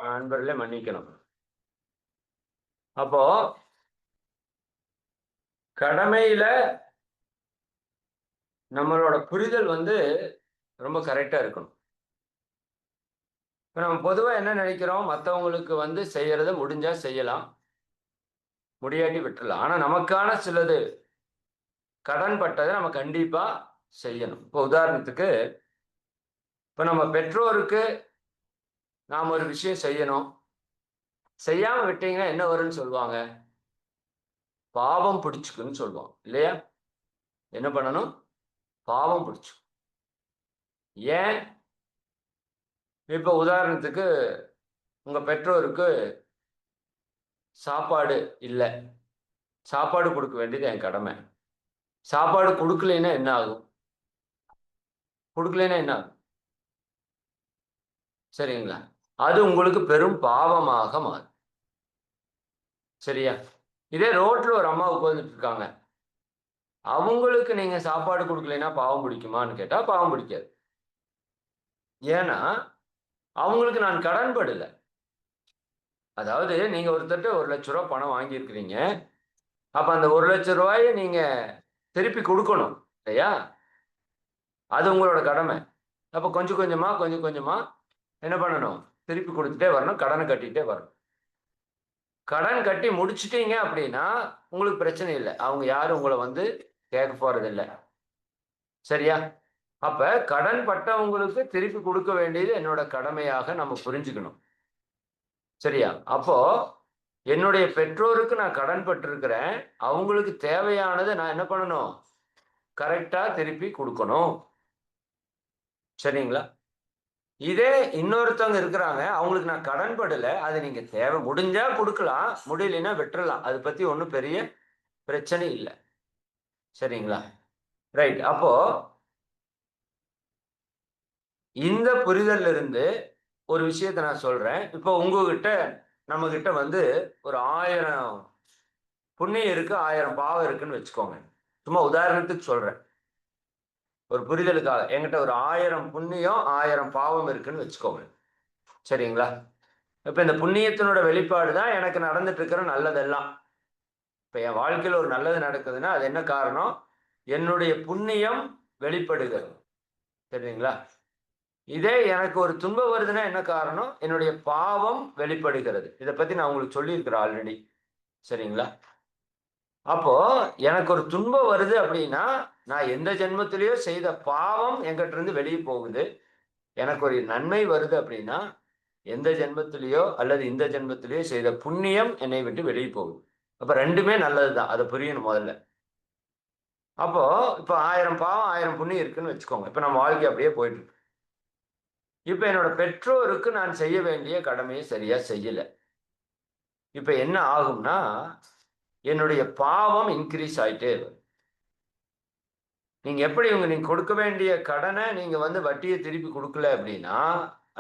நண்பர்களே மன்னிக்கணும். அப்போ கடமையில நம்மளோட புரிதல் ரொம்ப கரெக்டா இருக்கணும். இப்ப நம்ம பொதுவா என்ன நினைக்கிறோம்? மற்றவங்களுக்கு செய்யறத முடிஞ்சா செய்யலாம், முடியாட்டி விட்டுறலாம். ஆனா நமக்கான சிலது கடன் பட்டதை நம்ம கண்டிப்பா செய்யணும். இப்போ உதாரணத்துக்கு, இப்ப நம்ம பெற்றோருக்கு நாம் ஒரு விஷயம் செய்யணும். செய்யாம விட்டீங்கன்னா என்ன வரும்னு சொல்லுவாங்க? பாவம் பிடிச்சுக்குன்னு சொல்லுவோம் இல்லையா? என்ன பண்ணணும்? பாவம் பிடிச்சுக்கும். ஏன்? இப்ப உதாரணத்துக்கு உங்க பெற்றோருக்கு சாப்பாடு இல்ல. சாப்பாடு கொடுக்க வேண்டியது என் கடமை. சாப்பாடு கொடுக்கலைன்னா என்ன ஆகும்? கொடுக்கலைன்னா என்ன ஆகும்? சரிங்களா? அது உங்களுக்கு பெரும் பாவமாக மாறும். சரியா? இதே ரோட்ல ஒரு அம்மா உட்கார்ந்துட்டு இருக்காங்க. அவங்களுக்கு நீங்க சாப்பாடு கொடுக்கலைன்னா பாவம் பிடிக்குமான்னு கேட்டா பாவம் பிடிக்காது. ஏன்னா அவங்களுக்கு நான் கடன் படல. அதாவது நீங்க ஒருத்தர்ட்ட ரூ. 1,00,000 பணம் வாங்கியிருக்கிறீங்க. அப்ப அந்த ரூ. 1,00,000 நீங்க திருப்பி கொடுக்கணும் இல்லையா? அது உங்களோட கடமை. அப்ப கொஞ்சம் கொஞ்சமா என்ன பண்ணணும்? திருப்பி கொடுத்துட்டே வரணும். கடனை கட்டிட்டே வரணும். கடன் கட்டி முடிச்சிட்டீங்க அப்படின்னா உங்களுக்கு பிரச்சனை இல்லை. அவங்க யாரும் உங்களை கேட்க போறதில்லை. சரியா? அப்ப கடன் பட்டவங்களுக்கு திருப்பி கொடுக்க வேண்டியது என்னோட கடமையாக நம்ம புரிஞ்சுக்கணும். சரியா? அப்போ என்னுடைய பெற்றோருக்கு நான் கடன் பட்டிருக்கிறேன். அவங்களுக்கு தேவையானதை நான் என்ன பண்ணணும்? கரெக்டா திருப்பி கொடுக்கணும். சரிங்களா? இதே இன்னொருத்தவங்க இருக்கிறாங்க, அவங்களுக்கு நான் கடன் படல. அது நீங்க தேவை முடிஞ்சா கொடுக்கலாம், முடியலைன்னா விட்டுறலாம். அதை பத்தி ஒன்றும் பெரிய பிரச்சனை இல்லை. சரிங்களா? ரைட். அப்போ இந்த புரிதல்ல இருந்து ஒரு விஷயத்தை நான் சொல்றேன். இப்போ உங்ககிட்ட நம்ம கிட்ட ஒரு 1000 புண்ணியம் இருக்கு, 1000 பாவம் இருக்குன்னு வச்சுக்கோங்க. சும்மா உதாரணத்துக்கு சொல்றேன். ஒரு புரிதலுக்காக என்கிட்ட ஒரு 1000 புண்ணியம் 1000 பாவம் இருக்குன்னு வச்சுக்கோங்க. சரிங்களா? இப்ப இந்த புண்ணியத்தினோட வெளிப்பாடு தான் எனக்கு நடந்துட்டு இருக்கிற நல்லதெல்லாம். இப்ப என் வாழ்க்கையில ஒரு நல்லது நடக்குதுன்னா அது என்ன காரணம்? என்னுடைய புண்ணியம் வெளிப்படுகிறது. சரிங்களா? இதே எனக்கு ஒரு துன்பம் வருதுன்னா என்ன காரணம்? என்னுடைய பாவம் வெளிப்படுகிறது. இதை பத்தி நான் உங்களுக்கு சொல்லியிருக்கிறேன் ஆல்ரெடி. சரிங்களா? அப்போ எனக்கு ஒரு துன்பம் வருது அப்படின்னா நான் எந்த ஜென்மத்திலேயோ செய்த பாவம் என்கிட்ட இருந்து வெளியே போகுது. எனக்கு ஒரு நன்மை வருது அப்படின்னா எந்த ஜென்மத்திலேயோ அல்லது இந்த ஜென்மத்திலேயோ செய்த புண்ணியம் என்னை விட்டு வெளியே போகுது. அப்ப ரெண்டுமே நல்லதுதான். அதை புரியணும் முதல்ல. அப்போ இப்ப 1000 பாவம் 1000 புண்ணியம் இருக்குன்னு வச்சுக்கோங்க. இப்ப நம்ம வாழ்க்கை அப்படியே போயிட்டு இருக்கு. இப்ப என்னோட பெற்றோருக்கு நான் செய்ய வேண்டிய கடமையை சரியா செய்யல. இப்ப என்ன ஆகும்னா என்னுடைய பாவம் இன்க்ரீஸ் ஆயிட்டே வரும். நீங்க எப்படி நீங்க கொடுக்க வேண்டிய கடனை நீங்க வட்டியை திருப்பி கொடுக்கல அப்படின்னா,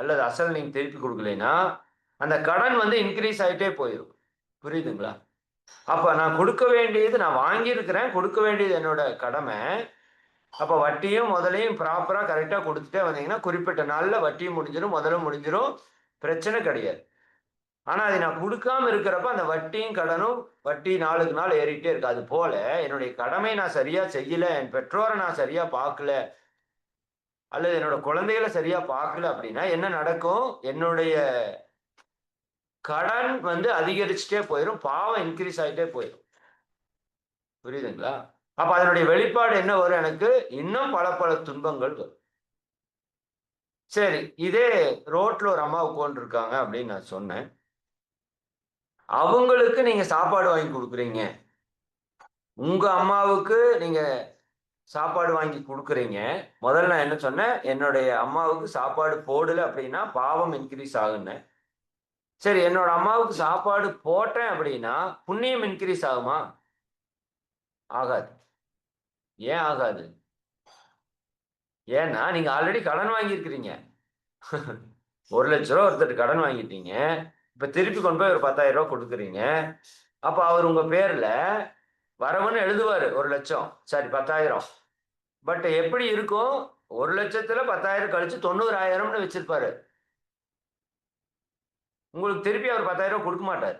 அல்லது அசல் நீங்க திருப்பி கொடுக்கலைன்னா, அந்த கடன் இன்க்ரீஸ் ஆயிட்டே போயிடும். புரியுதுங்களா? அப்ப நான் கொடுக்க வேண்டியது, நான் வாங்கியிருக்கிறேன், கொடுக்க வேண்டியது என்னோட கடமை. அப்ப வட்டியும் முதலையும் ப்ராப்பரா கரெக்டா கொடுத்துட்டே வந்தீங்கன்னா, குறிப்பிட்ட நாள்ல வட்டியும் முடிஞ்சிடும், முதலும் முடிஞ்சிடும், பிரச்சனை கிடையாது. ஆனா அதை நான் கொடுக்காம இருக்கிறப்ப அந்த வட்டியும் கடனும் வட்டி நாளுக்கு நாள் ஏறிட்டே இருக்கு. அது போல என்னுடைய கடமை நான் சரியா செய்யல, என் பெற்றோரை நான் சரியா பார்க்கல, அல்லது என்னோட குழந்தைகளை சரியா பார்க்கல அப்படின்னா என்ன நடக்கும்? என்னுடைய கடன் அதிகரிச்சுட்டே போயிடும், பாவம் இன்க்ரீஸ் ஆயிட்டே போயிடும். புரியுதுங்களா? அப்ப அதனுடைய வெளிப்பாடு என்ன வரும்? எனக்கு இன்னும் பல பல துன்பங்கள் வரும். சரி, இதே ரோட்ல ஒரு அம்மா உட்கார்ந்து இருக்காங்க அப்படின்னு நான் சொன்னேன். அவங்களுக்கு நீங்க சாப்பாடு வாங்கி கொடுக்குறீங்க, உங்க அம்மாவுக்கு நீங்க சாப்பாடு வாங்கி கொடுக்குறீங்க. முதல்ல நான் என்ன சொன்னேன்? என்னுடைய அம்மாவுக்கு சாப்பாடு போடல அப்படின்னா பாவம் இன்க்ரீஸ் ஆகுன்னு. சரி, என்னோட அம்மாவுக்கு சாப்பாடு போட்டேன் அப்படின்னா புண்ணியம் இன்க்ரீஸ் ஆகுமா? ஆகாது. ஏன் ஆகாது? ஏன்னா நீங்க ஆல்ரெடி கடன் வாங்கியிருக்கிறீங்க. 1,00,000 ஒருத்தர் கடன் வாங்கிட்டீங்க. இப்ப திருப்பி கொண்டு போய் ஒரு 10,000 கொடுக்குறீங்க. அப்ப அவர் உங்க பேர்ல வரவுன்னு எழுதுவாரு 1,00,000, சாரி 10,000. பட் எப்படி இருக்கும்? 1,00,000த்துல 10,000 கழிச்சு 90,000ன்னு வச்சிருப்பாரு. உங்களுக்கு திருப்பி அவர் 10,000 கொடுக்க மாட்டார்.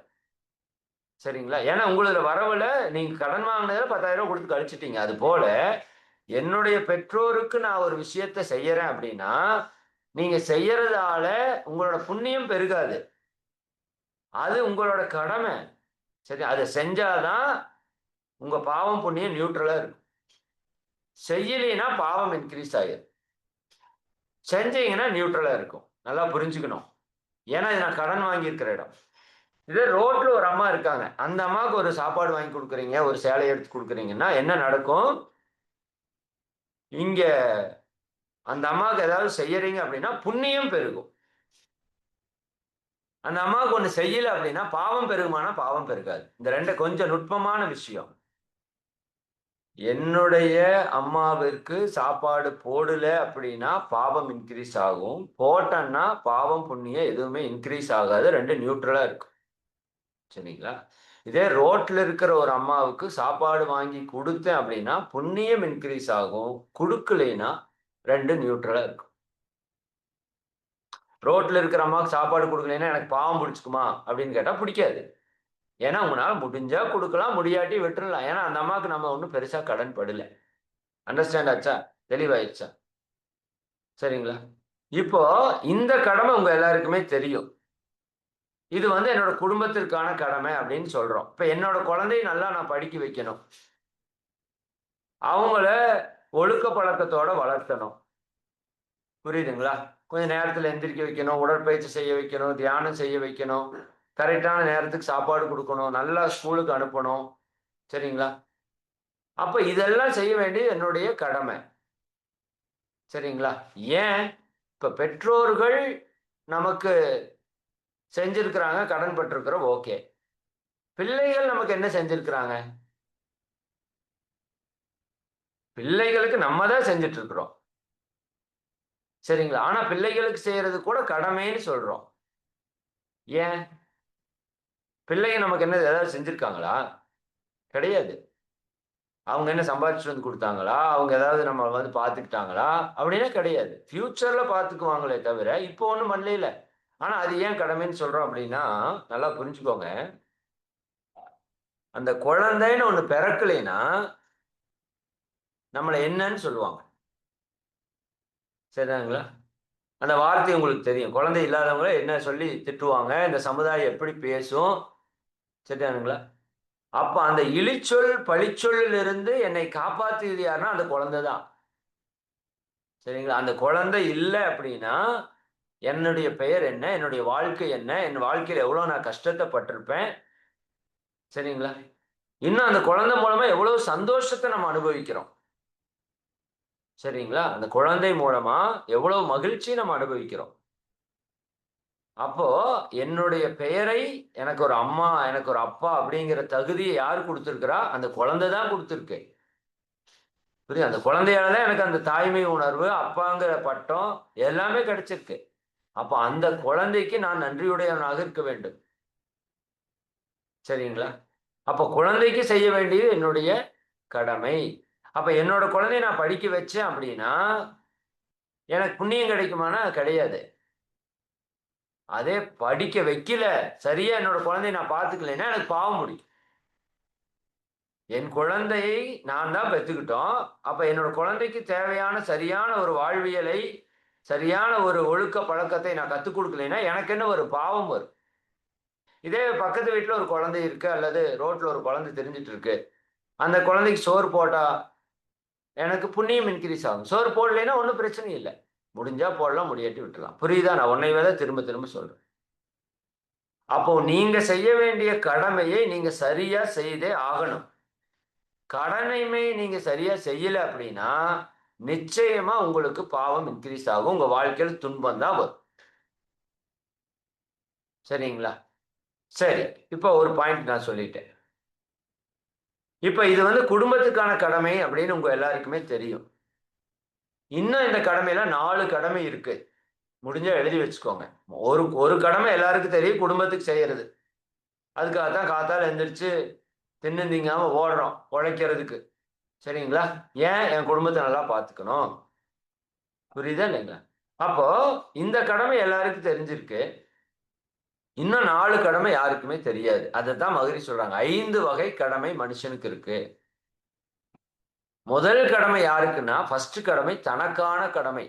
சரிங்களா? ஏன்னா உங்களோட வரவுல நீங்க கடன் வாங்கினதுல 10,000 கொடுத்து கழிச்சிட்டீங்க. அது போல என்னுடைய பெற்றோருக்கு நான் ஒரு விஷயத்த செய்யறேன் அப்படின்னா, நீங்க செய்யறதால உங்களோட புண்ணியம் பெருகாது. அது உங்களோட கடமை. சரி, அதை செஞ்சாதான் உங்க பாவம் புண்ணியம் நியூட்ரலா இருக்கும். செய்யலைன்னா பாவம் இன்க்ரீஸ் ஆயிடும். செஞ்சீங்கன்னா நியூட்ரலா இருக்கும். நல்லா புரிஞ்சுக்கணும். ஏன்னா இது நான் கடன் வாங்கியிருக்கிற இடம். இதே ரோட்ல ஒரு அம்மா இருக்காங்க, அந்த அம்மாவுக்கு ஒரு சாப்பாடு வாங்கி கொடுக்குறீங்க, ஒரு சேலை எடுத்து கொடுக்குறீங்கன்னா என்ன நடக்கும்? இங்க அந்த அம்மாவுக்கு ஏதாவது செய்யறீங்க அப்படின்னா புண்ணியம் பெருகும். அந்த அம்மாவுக்கு ஒண்ணு செய்யல அப்படின்னா பாவம் பெருகுமானா? பாவம் பெருகாது. இந்த ரெண்டு கொஞ்சம் நுட்பமான விஷயம். என்னுடைய அம்மாவிற்கு சாப்பாடு போடல அப்படின்னா பாவம் இன்க்ரீஸ் ஆகும், போட்டேன்னா பாவம் புண்ணியம் எதுவுமே இன்க்ரீஸ் ஆகாது, ரெண்டு நியூட்ரலா இருக்கும். சரிங்களா? இதே ரோட்ல இருக்கிற ஒரு அம்மாவுக்கு சாப்பாடு வாங்கி கொடுத்தேன் அப்படின்னா புண்ணியம் இன்க்ரீஸ் ஆகும், கொடுக்கலைன்னா ரெண்டு நியூட்ரலா இருக்கும். ரோட்ல இருக்கிற அம்மாவுக்கு சாப்பாடு கொடுக்கலைன்னா எனக்கு பாவம் பிடிச்சுக்குமா அப்படின்னு கேட்டா பிடிக்காது. ஏன்னா உங்களால முடிஞ்சா கொடுக்கலாம், முடியாட்டி விட்டுறலாம். ஏன்னா அந்த அம்மாவுக்கு நம்ம ஒன்றும் பெருசா கடன் படல. அண்டர்ஸ்டாண்ட் ஆச்சா? தெளிவாயிடுச்சா? சரிங்களா? இப்போ இந்த கடமை உங்க எல்லாருக்குமே தெரியும். இது என்னோட குடும்பத்திற்கான கடமை அப்படின்னு சொல்றோம். இப்ப என்னோட குழந்தையை நல்லா நான் படிக்க வைக்கணும், அவங்கள ஒழுக்க பழக்கத்தோட வளர்த்தணும். புரியுதுங்களா? கொஞ்ச நேரத்துல எந்திரிக்க வைக்கணும், உடற்பயிற்சி செய்ய வைக்கணும், தியானம் செய்ய வைக்கணும், கரெக்டான நேரத்துக்கு சாப்பாடு கொடுக்கணும், நல்லா ஸ்கூலுக்கு அனுப்பணும். சரிங்களா? அப்ப இதெல்லாம் செய்ய வேண்டியது என்னுடைய கடமை. சரிங்களா? ஏன்? இப்ப பெற்றோர்கள் நமக்கு செஞ்சிருக்கிறாங்க, கடன் பட்டிருக்கிறோம், ஓகே. பிள்ளைகள் நமக்கு என்ன செஞ்சிருக்கிறாங்க? பிள்ளைகளுக்கு நம்ம தான் செஞ்சுட்டு இருக்கிறோம். சரிங்களா? ஆனா பிள்ளைகளுக்கு செய்யறது கூட கடமைன்னு சொல்றோம். ஏன்? பிள்ளைங்க நமக்கு என்ன ஏதாவது செஞ்சிருக்காங்களா? கிடையாது. அவங்க என்ன சம்பாதிச்சுட்டு வந்து கொடுத்தாங்களா? அவங்க ஏதாவது நம்ம பார்த்துக்கிட்டாங்களா? அப்படின்னா கிடையாது. ஃபியூச்சர்ல பார்த்துக்குவாங்களே தவிர இப்போ ஒன்றும் பண்ணல. ஆனா அது ஏன் கடமைன்னு சொல்றோம் அப்படின்னா, நல்லா புரிஞ்சுக்கோங்க. அந்த குழந்தைன்னு ஒண்ணு பிறக்கலைன்னா நம்மளை என்னன்னு சொல்லுவாங்க. சரிங்களா? அந்த வார்த்தை உங்களுக்கு தெரியும். குழந்தை இல்லாதவங்கள என்ன சொல்லி திட்டுவாங்க, இந்த சமுதாயம் எப்படி பேசும். சரிதானுங்களா? அப்ப அந்த இழிச்சொல் பழிச்சொல்லில் இருந்து என்னை காப்பாற்றியது யாருன்னா அந்த குழந்தை தான். சரிங்களா? அந்த குழந்தை இல்லை அப்படின்னா என்னுடைய பெயர் என்ன, என்னுடைய வாழ்க்கை என்ன, என் வாழ்க்கையில எவ்வளவு நான் கஷ்டத்தை பட்டிருப்பேன். சரிங்களா? இன்னும் அந்த குழந்தை மூலமா எவ்வளவு சந்தோஷத்தை நம்ம அனுபவிக்கிறோம். சரிங்களா? அந்த குழந்தை மூலமா எவ்வளவு மகிழ்ச்சி நம்ம அனுபவிக்கிறோம். அப்போ என்னுடைய பெயரை எனக்கு ஒரு அம்மா, எனக்கு ஒரு அப்பா அப்படிங்கிற தகுதியை யார் கொடுத்திருக்கிறா? அந்த குழந்தை தான் கொடுத்திருக்கு. புரியுது? அந்த குழந்தையாலதான் எனக்கு அந்த தாய்மை உணர்வு, அப்பாங்கிற பட்டம் எல்லாமே கிடைச்சிருக்கு. அப்ப அந்த குழந்தைக்கு நான் நன்றியுடையவனாக இருக்க வேண்டும். சரிங்களா? அப்ப குழந்தைக்கு செய்ய வேண்டியது என்னுடைய கடமை. அப்ப என்னோட குழந்தைய நான் படிக்க வச்சேன் அப்படின்னா எனக்கு புண்ணியம் கிடைக்குமானா கிடையாது. அதே படிக்க வைக்கல, சரியா என்னோட குழந்தைய நான் பார்த்துக்கலைன்னா எனக்கு பாவம் முடியும். என் குழந்தையை நான் தான் பெத்துக்கிட்டோம். அப்ப என்னோட குழந்தைக்கு தேவையான சரியான ஒரு வாழ்வியலை, சரியான ஒரு ஒழுக்க பழக்கத்தை நான் கத்துக் கொடுக்கலைன்னா எனக்கு என்ன ஒரு பாவம் வரும். இதே பக்கத்து வீட்டுல ஒரு குழந்தை இருக்கு, அல்லது ரோட்ல ஒரு குழந்தை தெரிஞ்சிட்டு இருக்கு, அந்த குழந்தைக்கு சோறு போட்டா எனக்கு புண்ணியம் இன்க்ரீஸ் ஆகும். சோறு போடலைன்னா ஒன்றும் பிரச்சனை இல்லை. முடிஞ்சா போடலாம், முடியாட்டி விட்டுலாம். புரியுதா? நான் உன்னை வேலை திரும்ப திரும்ப சொல்றேன். அப்போ நீங்க செய்ய வேண்டிய கடமையை நீங்க சரியா செய்தே ஆகணும். கடமையை நீங்க சரியா செய்யல அப்படின்னா நிச்சயமா உங்களுக்கு பாவம் இன்க்ரீஸ் ஆகும். உங்க வாழ்க்கையில் துன்பம் தான் வரும். சரிங்களா? சரி, இப்ப ஒரு பாயிண்ட் நான் சொல்லிட்டேன். இப்ப இது குடும்பத்துக்கான கடமை அப்படின்னு உங்க எல்லாருக்குமே தெரியும். இன்னும் இந்த கடமையில 4 கடமை இருக்கு. முடிஞ்சா எழுதி வச்சுக்கோங்க. ஒரு கடமை எல்லாருக்கும் தெரியும், குடும்பத்துக்கு செய்யறது. அதுக்காக தான் காத்தால எந்திரிச்சு தின்னு திங்காம ஓடுறோம் உழைக்கிறதுக்கு. சரிங்களா? ஏன்? என் குடும்பத்தை நல்லா பார்த்துக்கணும். புரியுதா இல்லைங்களா? அப்போ இந்த கடமை எல்லாருக்கும் தெரிஞ்சிருக்கு. இன்னும் 4 கடமை யாருக்குமே தெரியாது. அதைத்தான் மகரி சொல்றாங்க. 5 வகை கடமை மனுஷனுக்கு இருக்கு. முதல் கடமை யாருக்குன்னா, ஃபர்ஸ்ட் கடமை தனக்கான கடமை.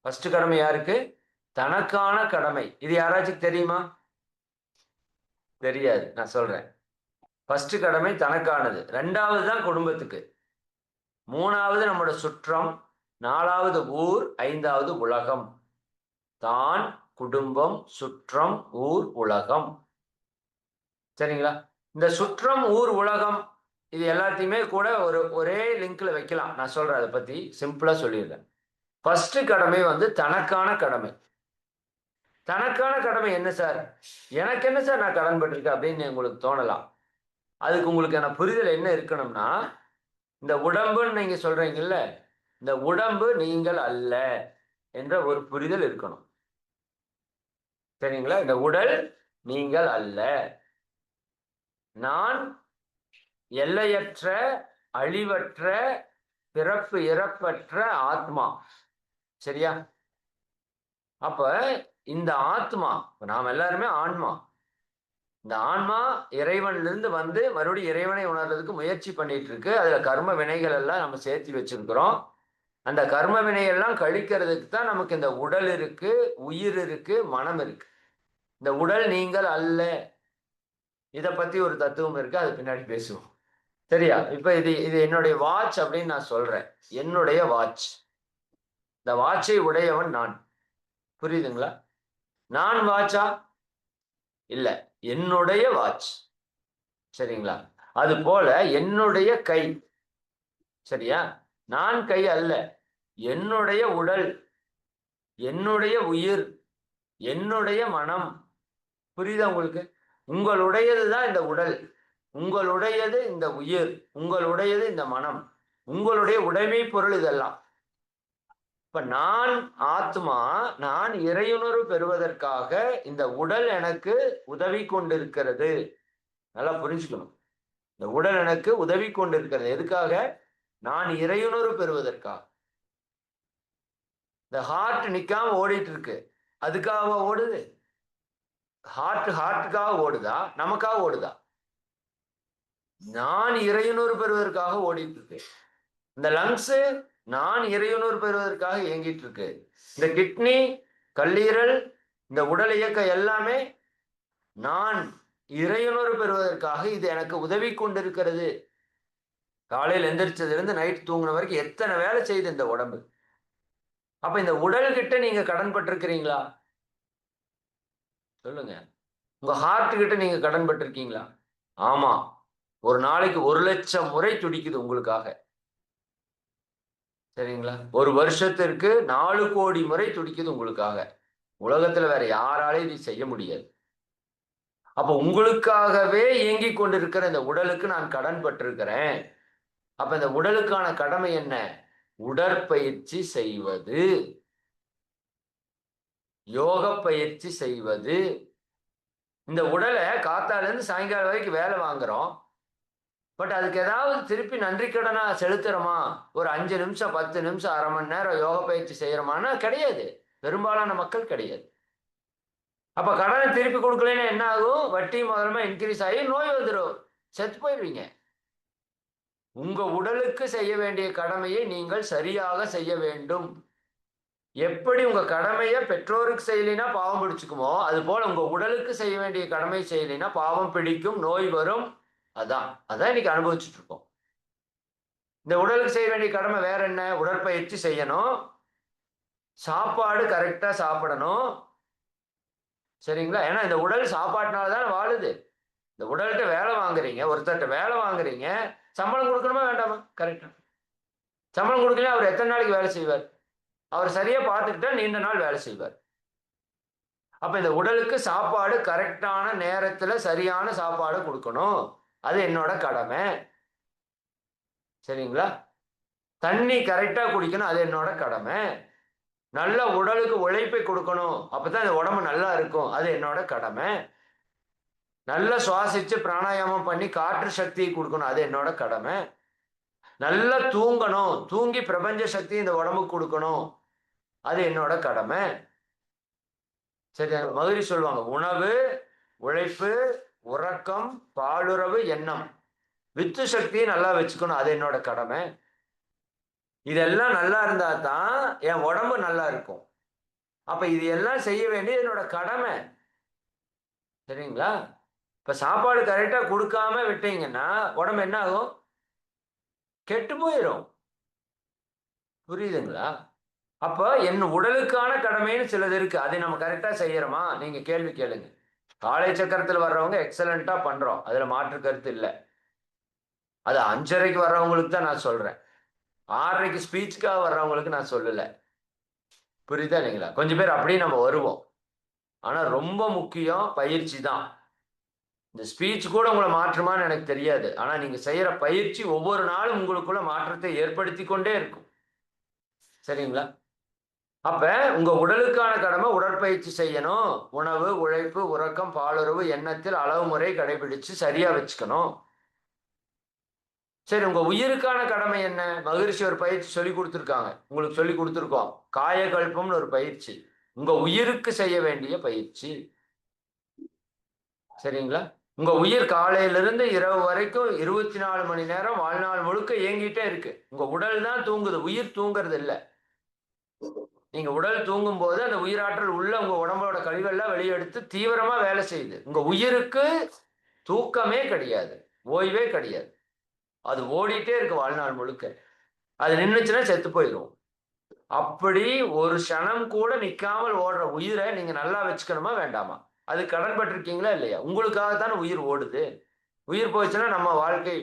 ஃபர்ஸ்ட் கடமை யாருக்கு? தனக்கான கடமை. இது யாராச்சும் தெரியுமா? தெரியாது. நான் சொல்றேன். ஃபர்ஸ்ட் கடமை தனக்கானது. 2வது தான் குடும்பத்துக்கு. 3வது நம்மோட சுற்றம். 4வது ஊர். 5வது உலகம். தான், குடும்பம், சுற்றம், ஊர், உலகம். சரிங்களா? இந்த சுற்றம், ஊர், உலகம் இது எல்லாத்தையுமே கூட ஒரே லிங்க்ல வைக்கலாம். நான் சொல்றேன், அதை பத்தி சிம்பிளா சொல்லிடுறேன். ஃபர்ஸ்ட் கடமை தனக்கான கடமை. தனக்கான கடமை என்ன சார்? எனக்கு என்ன சார் நான் கடன் பட்டிருக்கேன் அப்படின்னு உங்களுக்கு தோணலாம். அதுக்கு உங்களுக்கான புரிதல் என்ன இருக்கணும்னா, இந்த உடம்புன்னு நீங்க சொல்றீங்கல்ல, இந்த உடம்பு நீங்கள் அல்ல என்ற ஒரு புரிதல் இருக்கணும். சரிங்களா? இந்த உடல் நீங்கள் அல்ல. நான் எல்லையற்ற, அழிவற்ற, பிறப்பு இறப்பற்ற ஆத்மா. சரியா? அப்ப இந்த ஆத்மா, நாம் எல்லாருமே ஆன்மா. இந்த ஆன்மா இறைவனிலிருந்து மறுபடியும் இறைவனை உணர்றதுக்கு முயற்சி பண்ணிட்டு இருக்கு. அதுல கர்ம வினைகள் எல்லாம் நம்ம சேர்த்து வச்சிருக்கிறோம். அந்த கர்ம வினையெல்லாம் கழிக்கிறதுக்கு தான் நமக்கு இந்த உடல் இருக்கு, உயிர் இருக்கு, மனம் இருக்கு. இந்த உடல் நீங்கள் அல்ல. இதை பத்தி ஒரு தத்துவம் இருக்கு, அது பின்னாடி பேசுவோம். சரியா? இப்ப இது என்னுடைய வாட்ச் அப்படின்னு நான் சொல்றேன். என்னுடைய வாட்ச். இந்த வாட்சை உடையவன் நான். புரியுதுங்களா? நான் வாட்சா? இல்ல, என்னுடைய வாட்ச். சரிங்களா? அது போல என்னுடைய கை. சரியா? நான் கை அல்ல. என்னுடைய உடல், என்னுடைய உயிர், என்னுடைய மனம். புரியுதா உங்களுக்கு? உங்களுடையதுதான் இந்த உடல், உங்களுடையது இந்த உயிர், உங்களுடையது இந்த மனம், உங்களுடைய உடைமை பொருள் இதெல்லாம். இப்ப நான் ஆத்மா, நான் இறையுணர்வு பெறுவதற்காக இந்த உடல் எனக்கு உதவி கொண்டிருக்கிறது. நல்லா புரிஞ்சுக்கணும். இந்த உடல் எனக்கு உதவி கொண்டிருக்கிறது. எதுக்காக? நான் இறையுணர்வு பெறுவதற்காக. இந்த ஹார்ட் நிக்காம ஓடிட்டு இருக்கு, அதுக்காக ஓடுது? ஹார்ட்டுக்காக ஓடுதா, நமக்காக ஓடுதா? நான் இறையுணர்வு பெறுவதற்காக ஓடிட்டு இருக்கு. இந்த லங்ஸ் நான் இறையுணர்வு பெறுவதற்காக இயங்கிட்டு இருக்கு. இந்த கிட்னி, கல்லீரல், இந்த உடல் இயக்கம் எல்லாமே நான் இறையுணர்வு பெறுவதற்காக இது எனக்கு உதவி கொண்டிருக்கிறது. காலையில் எந்திரிச்சதுல இருந்து நைட் தூங்குன வரைக்கும் எத்தனை வேலை செய்யுது இந்த உடம்பு. அப்ப இந்த உடல் கிட்ட நீங்க கடன் பட்டிருக்கிறீங்களா? சொல்லுங்க. உங்க ஹார்ட் கிட்ட நீங்க கடன் பட்டிருக்கீங்களா? ஆமா. ஒரு நாளைக்கு 1,00,000 முறை துடிக்குது உங்களுக்காக. சரிங்களா? ஒரு வருஷத்திற்கு 4 கோடி முறை துடிக்குது உங்களுக்காக. உலகத்துல வேற யாராலையும் இது செய்ய முடியாது. அப்ப உங்களுக்காகவே இயங்கிக் கொண்டிருக்கிற இந்த உடலுக்கு நான் கடன் பட்டிருக்கிறேன். அப்ப இந்த உடலுக்கான கடமை என்ன? உடற்பயிற்சி செய்வது, யோக பயிற்சி செய்வது. இந்த உடலை காத்தால இருந்து சாயங்காலம் வரைக்கும் வேலை வாங்குறோம். பட் அதுக்கு ஏதாவது திருப்பி நன்றி கடனா செலுத்துறோமா? ஒரு 5 நிமிஷம் 10 நிமிஷம் அரை மணி நேரம் யோக பயிற்சி செய்யறோமானா கிடையாது. பெரும்பாலான மக்கள் கிடையாது. அப்ப கடனை திருப்பி கொடுக்கலன்னா என்ன ஆகும்? வட்டி முதலமா இன்க்ரீஸ் ஆகி நோய் வந்துடும், செத்து போயிடுவீங்க. உங்க உடலுக்கு செய்ய வேண்டிய கடமையை நீங்கள் சரியாக செய்ய வேண்டும். எப்படி உங்க கடமையை பெற்றோருக்கு செய்யலைன்னா பாவம் பிடிச்சுக்குமோ, அது போல உங்க உடலுக்கு செய்ய வேண்டிய கடமை செய்யலைன்னா பாவம் பிடிக்கும், நோய் வரும். அதான் இன்னைக்கு அனுபவிச்சுட்டு இருக்கோம். இந்த உடலுக்கு செய்ய வேண்டிய கடமை வேற என்ன? உடற்பயிற்சி செய்யணும், சாப்பாடு கரெக்டா சாப்பிடணும். சரிங்களா? ஏன்னா இந்த உடல் சாப்பாட்டினால்தான் வாழுது. இந்த உடல்கிட்ட வேலை வாங்குறீங்க, ஒருத்தர்கிட்ட வேலை வாங்குறீங்க, சம்பளம் கொடுக்கணுமா வேண்டாமா? கரெக்டா சம்பளம் கொடுக்கல அவர் எத்தனை நாளைக்கு வேலை செய்வார்? அவர் சரியா பார்த்துக்கிட்டா நீண்ட நாள் வேலை செய்வார். அப்ப இந்த உடலுக்கு சாப்பாடு கரெக்டான நேரத்துல சரியான சாப்பாடு கொடுக்கணும், அது என்னோட கடமை. சரிங்களா? தண்ணி கரெக்டா குடிக்கணும், அது என்னோட கடமை. நல்ல உடலுக்கு உழைப்பை கொடுக்கணும், அப்பதான் இந்த உடம்பு நல்லா இருக்கும், அது என்னோட கடமை. நல்லா சுவாசிச்சு பிராணாயாமம் பண்ணி காற்று சக்தியை கொடுக்கணும், அது என்னோட கடமை. நல்லா தூங்கணும், தூங்கி பிரபஞ்ச சக்தி இந்த உடம்புக்கு கொடுக்கணும், அது என்னோட கடமை. சரி, மதுரை சொல்லுவாங்க, உணவு, உழைப்பு, உறக்கம், பாலுறவு, எண்ணம், வித்து சக்தியை நல்லா வச்சுக்கணும், அது என்னோட கடமை. இதெல்லாம் நல்லா இருந்தா தான் என் உடம்பு நல்லா இருக்கும். அப்ப இது எல்லாம் செய்ய வேண்டியது என்னோட கடமை. சரிங்களா? இப்ப சாப்பாடு கரெக்டா கொடுக்காம விட்டீங்கன்னா உடம்பு என்ன ஆகும்? கெட்டு போயிடும். புரியுதுங்களா? அப்ப என் உடலுக்கான கடமைன்னு சிலது இருக்கு, அதை நம்ம கரெக்டா செய்யறோமா? நீங்க கேள்வி கேளுங்க. காலை சக்கரத்தில் வர்றவங்க எக்ஸலண்டா பண்றோம், அதுல மாற்று கருத்து இல்லை. அது 5:30 வர்றவங்களுக்கு தான் நான் சொல்றேன், 6:30 ஸ்பீச்சுக்காக வர்றவங்களுக்கு நான் சொல்லல. புரியுதா இல்லைங்களா? கொஞ்சம் பேர் அப்படியே நம்ம வருவோம், ஆனா ரொம்ப முக்கியம் பயிற்சி தான். இந்த ஸ்பீச் கூட உங்களை மாற்றுமான்னு எனக்கு தெரியாது, ஆனா நீங்க செய்யற பயிற்சி ஒவ்வொரு நாளும் உங்களுக்குள்ள மாற்றத்தை ஏற்படுத்தி கொண்டே இருக்கும். சரிங்களா? அப்ப உங்க உடலுக்கான கடமை உடற்பயிற்சி செய்யணும், உணவு, உழைப்பு, உறக்கம், பாலுறவு, எண்ணத்தில் அளவு முறை கடைபிடிச்சு சரியா வச்சுக்கணும். சரி, உங்க உயிருக்கான கடமை என்ன? மகரிஷி ஒரு பயிற்சி சொல்லி கொடுத்துருக்காங்க, உங்களுக்கு சொல்லி கொடுத்துருக்கோம், காயகல்பம்னு ஒரு பயிற்சி, உங்க உயிருக்கு செய்ய வேண்டிய பயிற்சி. சரிங்களா? உங்க உயிர் காலையிலிருந்து இரவு வரைக்கும் 24 மணி நேரம் வாழ்நாள் முழுக்க இயங்கிட்டே இருக்கு. உங்க உடல் தான் தூங்குது, உயிர் தூங்குறது இல்லை. நீங்க உடல் தூங்கும் போது அந்த உயிராற்றல் உள்ள உங்க உடம்போட கழிவெல்லாம் வெளியெடுத்து தீவிரமா வேலை செய்யுது. உங்க உயிருக்கு தூக்கமே கிடையாது, ஓய்வே கிடையாது, அது ஓடிட்டே இருக்கு வாழ்நாள் முழுக்க. அது நின்றுச்சுன்னா செத்து போயிடும். அப்படி ஒரு க்ஷணம் கூட நிக்காமல் ஓடுற உயிரை நீங்க நல்லா வச்சுக்கணுமா வேண்டாமா? அது கடன் பட்டிருக்கீங்களா இல்லையா? உங்களுக்காகத்தானே உயிர் ஓடுது. உயிர் போயிடுச்சுன்னா நம்ம வாழ்க்கை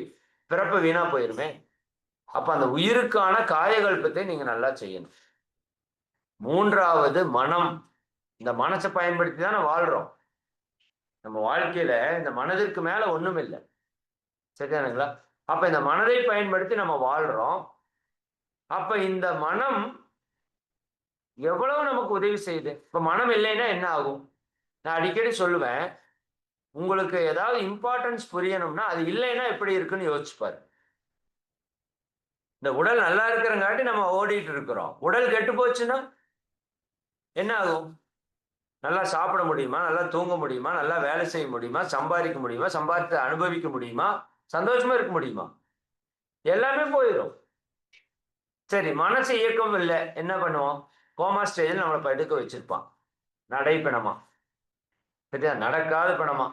பிறப்பு வீணா போயிருமே. அப்ப அந்த உயிருக்கான காயகல்பத்தை நீங்க நல்லா செய்யணும். 3வது மனம். இந்த மனசை பயன்படுத்தி தானே வாழ்றோம். நம்ம வாழ்க்கையில இந்த மனதிற்கு மேல ஒண்ணும் இல்லை. சரிதானுங்களா? அப்ப இந்த மனதை பயன்படுத்தி நம்ம வாழ்றோம். அப்ப இந்த மனம் எவ்வளவு நமக்கு உதவி செய்யுது. இப்ப மனம் இல்லைன்னா என்ன ஆகும்? நான் அடிக்கடி சொல்லுவேன், உங்களுக்கு ஏதாவது இம்பார்ட்டன்ஸ் புரியணும்னா அது இல்லைன்னா எப்படி இருக்குன்னு யோசிச்சுப்பாரு. இந்த உடல் நல்லா இருக்கிறங்காட்டி நம்ம ஓடிட்டு இருக்கிறோம், உடல் கெட்டு போச்சுன்னா என்ன ஆகும்? நல்லா சாப்பிட முடியுமா? நல்லா தூங்க முடியுமா? நல்லா வேலை செய்ய முடியுமா? சம்பாதிக்க முடியுமா? சம்பாதித்து அனுபவிக்க முடியுமா? சந்தோஷமா இருக்க முடியுமா? எல்லாமே போயிடும். சரி, மனசு இயக்கம் இல்லை, என்ன பண்ணுவோம்? கோமா ஸ்டேஜில் நம்மளை படுக்க வச்சிருப்பான், நடைப்பிணமா. சரியா? நடக்காத பிணமா.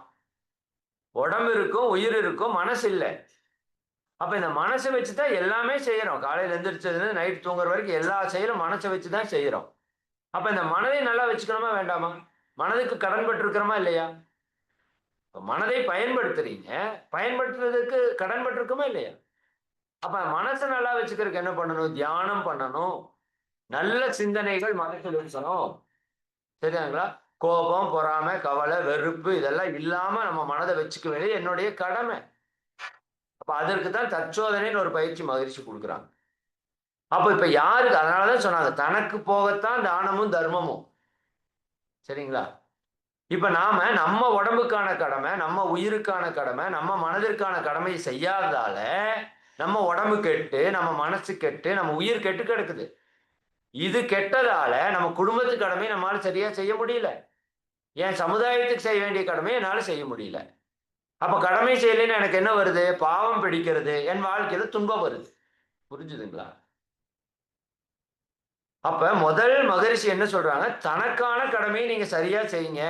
உடம்பு இருக்கும், உயிர் இருக்கும், மனசு இல்லை. அப்ப இந்த மனசை வச்சுதான் எல்லாமே செய்யறோம். காலையில எந்திரிச்சதுன்னு நைட் தூங்குற வரைக்கும் எல்லா செயலும் மனசை வச்சுதான் செய்யறோம். அப்ப இந்த மனதை நல்லா வச்சுக்கணுமா வேண்டாமா? மனதுக்கு கடன் பட்டிருக்கிறோமா இல்லையா? மனதை பயன்படுத்துறீங்க, பயன்படுத்துறதுக்கு கடன் பட்டிருக்குமா இல்லையா? அப்ப மனசை நல்லா வச்சுக்கிறதுக்கு என்ன பண்ணணும்? தியானம் பண்ணணும், நல்ல சிந்தனைகள் மனசில் இருக்கணும். சரியாங்களா? கோபம், பொறாமை, கவலை, வெறுப்பு இதெல்லாம் இல்லாம நம்ம மனதை வச்சுக்க வேண்டியது என்னுடைய கடமை. அப்ப அதற்கு தான் தற்சோதனைன்னு ஒரு பயிற்சி மகிழ்ச்சி கொடுக்குறாங்க. அப்ப இப்ப யாருக்கு, அதனாலதான் சொன்னாங்க தனக்கு போகத்தான் தானமும் தர்மமும். சரிங்களா? இப்ப நாம நம்ம உடம்புக்கான கடமை, நம்ம உயிருக்கான கடமை, நம்ம மனதிற்கான கடமை செய்யாததால நம்ம உடம்பு கெட்டு, நம்ம மனசு கெட்டு, நம்ம உயிர் கெட்டு கிடக்குது. இது கெட்டதால நம்ம குடும்பத்து கடமை நம்மளால சரியா செய்ய முடியல. என் சமுதாயத்துக்கு செய்ய வேண்டிய கடமை என்னால செய்ய முடியல. அப்ப கடமை செய்யலைன்னு எனக்கு என்ன வருது? பாவம் பிடிக்கிறது, என் வாழ்க்கையில துன்பம் வருது. புரிஞ்சுதுங்களா? அப்ப முதல் மகரிஷி என்ன சொல்றாங்க? தனக்கான கடமையை நீங்க சரியா செய்யுங்க.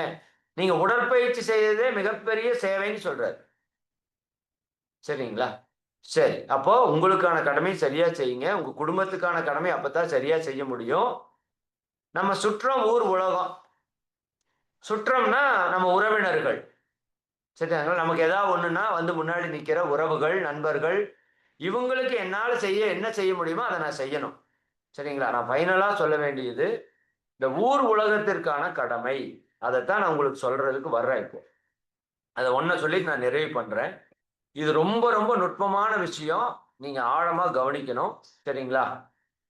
நீங்க உடற்பயிற்சி செய்யறதே மிகப்பெரிய சேவைன்னு சொல்றாரு. சரிங்களா? சரி, அப்போ உங்களுக்கான கடமை சரியா செய்யுங்க. உங்க குடும்பத்துக்கான கடமை அப்பதான் சரியா செய்ய முடியும். நம்ம சுற்றம் ஊர் உலகம். சுற்றம்னா நம்ம உறவினர்கள். சரிங்களா? நமக்கு ஏதாவது ஒண்ணுன்னா வந்து முன்னாடி நிக்கிற உறவுகள், நண்பர்கள், இவங்களுக்கு என்னால என்ன செய்ய முடியுமோ அதை நான் செய்யணும். சரிங்களா? நான் ஃபைனலா சொல்ல வேண்டியது இந்த ஊர் உலகத்திற்கான கடமை. அதைத்தான் நான் உங்களுக்கு சொல்றதுக்கு வர்றேன் இப்போ. அதை ஒன்ன சொல்லி நான் நிறைவு பண்றேன். இது ரொம்ப ரொம்ப நுட்பமான விஷயம். நீங்க ஆழமா கவனிக்கணும். சரிங்களா?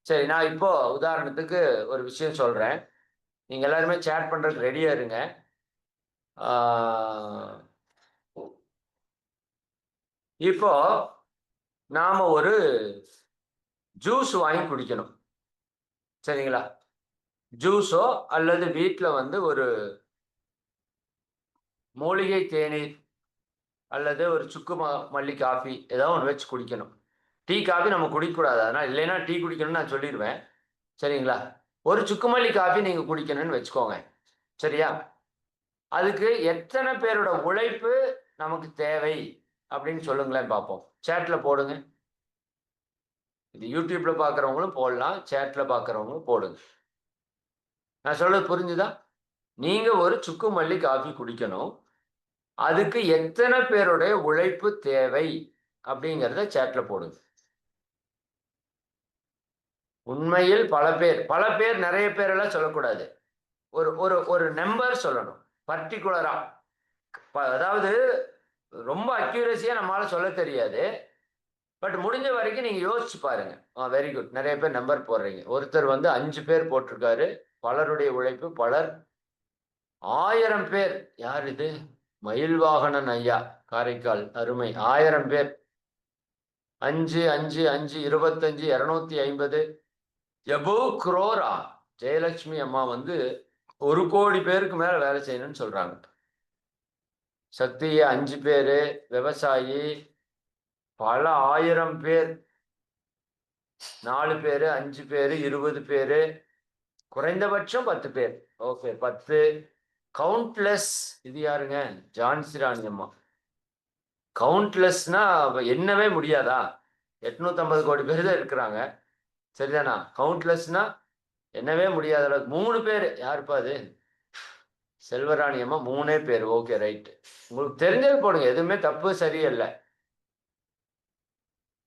சரி, நான் இப்போ உதாரணத்துக்கு ஒரு விஷயம் சொல்றேன். நீங்க எல்லாருமே சேட் பண்றதுக்கு ரெடியா இருங்க. இப்போ நாம ஒரு ஜூஸ் வாங்கி குடிக்கணும். சரிங்களா? ஜூஸோ அல்லது வீட்டுல வந்து ஒரு மூலிகை தேநீர் அல்லது ஒரு சுக்கு மல்லி காஃபி ஏதாவது ஒன்று வச்சு குடிக்கணும். டீ காஃபி நம்ம குடிக்கக்கூடாது. அதனால் இல்லைன்னா டீ குடிக்கணும்னு நான் சொல்லிடுவேன். சரிங்களா? ஒரு சுக்குமல்லி காஃபி நீங்கள் குடிக்கணும்னு வச்சுக்கோங்க. சரியா? அதுக்கு எத்தனை பேரோட உழைப்பு நமக்கு தேவை அப்படின்னு சொல்லுங்களேன் பார்ப்போம். சேட்டில் போடுங்க. இது யூடியூப்ல பார்க்குறவங்களும் போடலாம், சேட்டில் பார்க்குறவங்களும் போடுங்க. நான் சொல்றது புரிஞ்சுதா? நீங்கள் ஒரு சுக்குமல்லி காஃபி குடிக்கணும். அதுக்கு எத்தனை பேருடைய உழைப்பு தேவை அப்படிங்கிறத சேட்டில் போடுங்க. உண்மையில் பல பேர் நிறைய பேரெல்லாம் சொல்லக்கூடாது. ஒரு ஒரு ஒரு நம்பர் சொல்லணும் பர்டிகுலரா. அதாவது ரொம்ப அக்யூரஸியா நம்மளால சொல்ல தெரியாது. பட் முடிஞ்ச வரைக்கும் நீங்க யோசிச்சு பாருங்க. வெரி குட், நிறைய பேர் நம்பர் போடுறீங்க. ஒருத்தர் வந்து 5 பேர் போட்டிருக்காரு. பலருடைய உழைப்பு, பலர் 1000 பேர். யார் இது? மயில்வாகனன் ஐயா, காரைக்கால். அருமை. 1000 பேர். 5 5 5 25 250 எபோவ் crore. ஜெயலட்சுமி அம்மா வந்து 1 கோடி பேருக்கு மேல வேலை செய்யணும்னு சொல்றாங்க. சக்தி 5 பேரு, விவசாயி பல 1000 பேர், 4 பேரு, 5 பேரு, 20 பேரு, குறைந்தபட்சம் 10 பேர். Okay, 10 countless. இது யாருங்க? ஜான்சி ராணி அம்மா. கவுண்ட்லெஸ்னா எண்ணவே முடியாதா? 850 கோடி பேர் தான் இருக்கிறாங்க. சரிதானா? கவுண்ட்லெஸ்னா என்னவே முடியாத அளவுக்கு 3 பேர். யாருப்பா அது? செல்வராணி அம்மா. 3 பேர். Okay, right. உங்களுக்கு தெரிஞ்சது போடுங்க, எதுவுமே தப்பு சரியில்லை.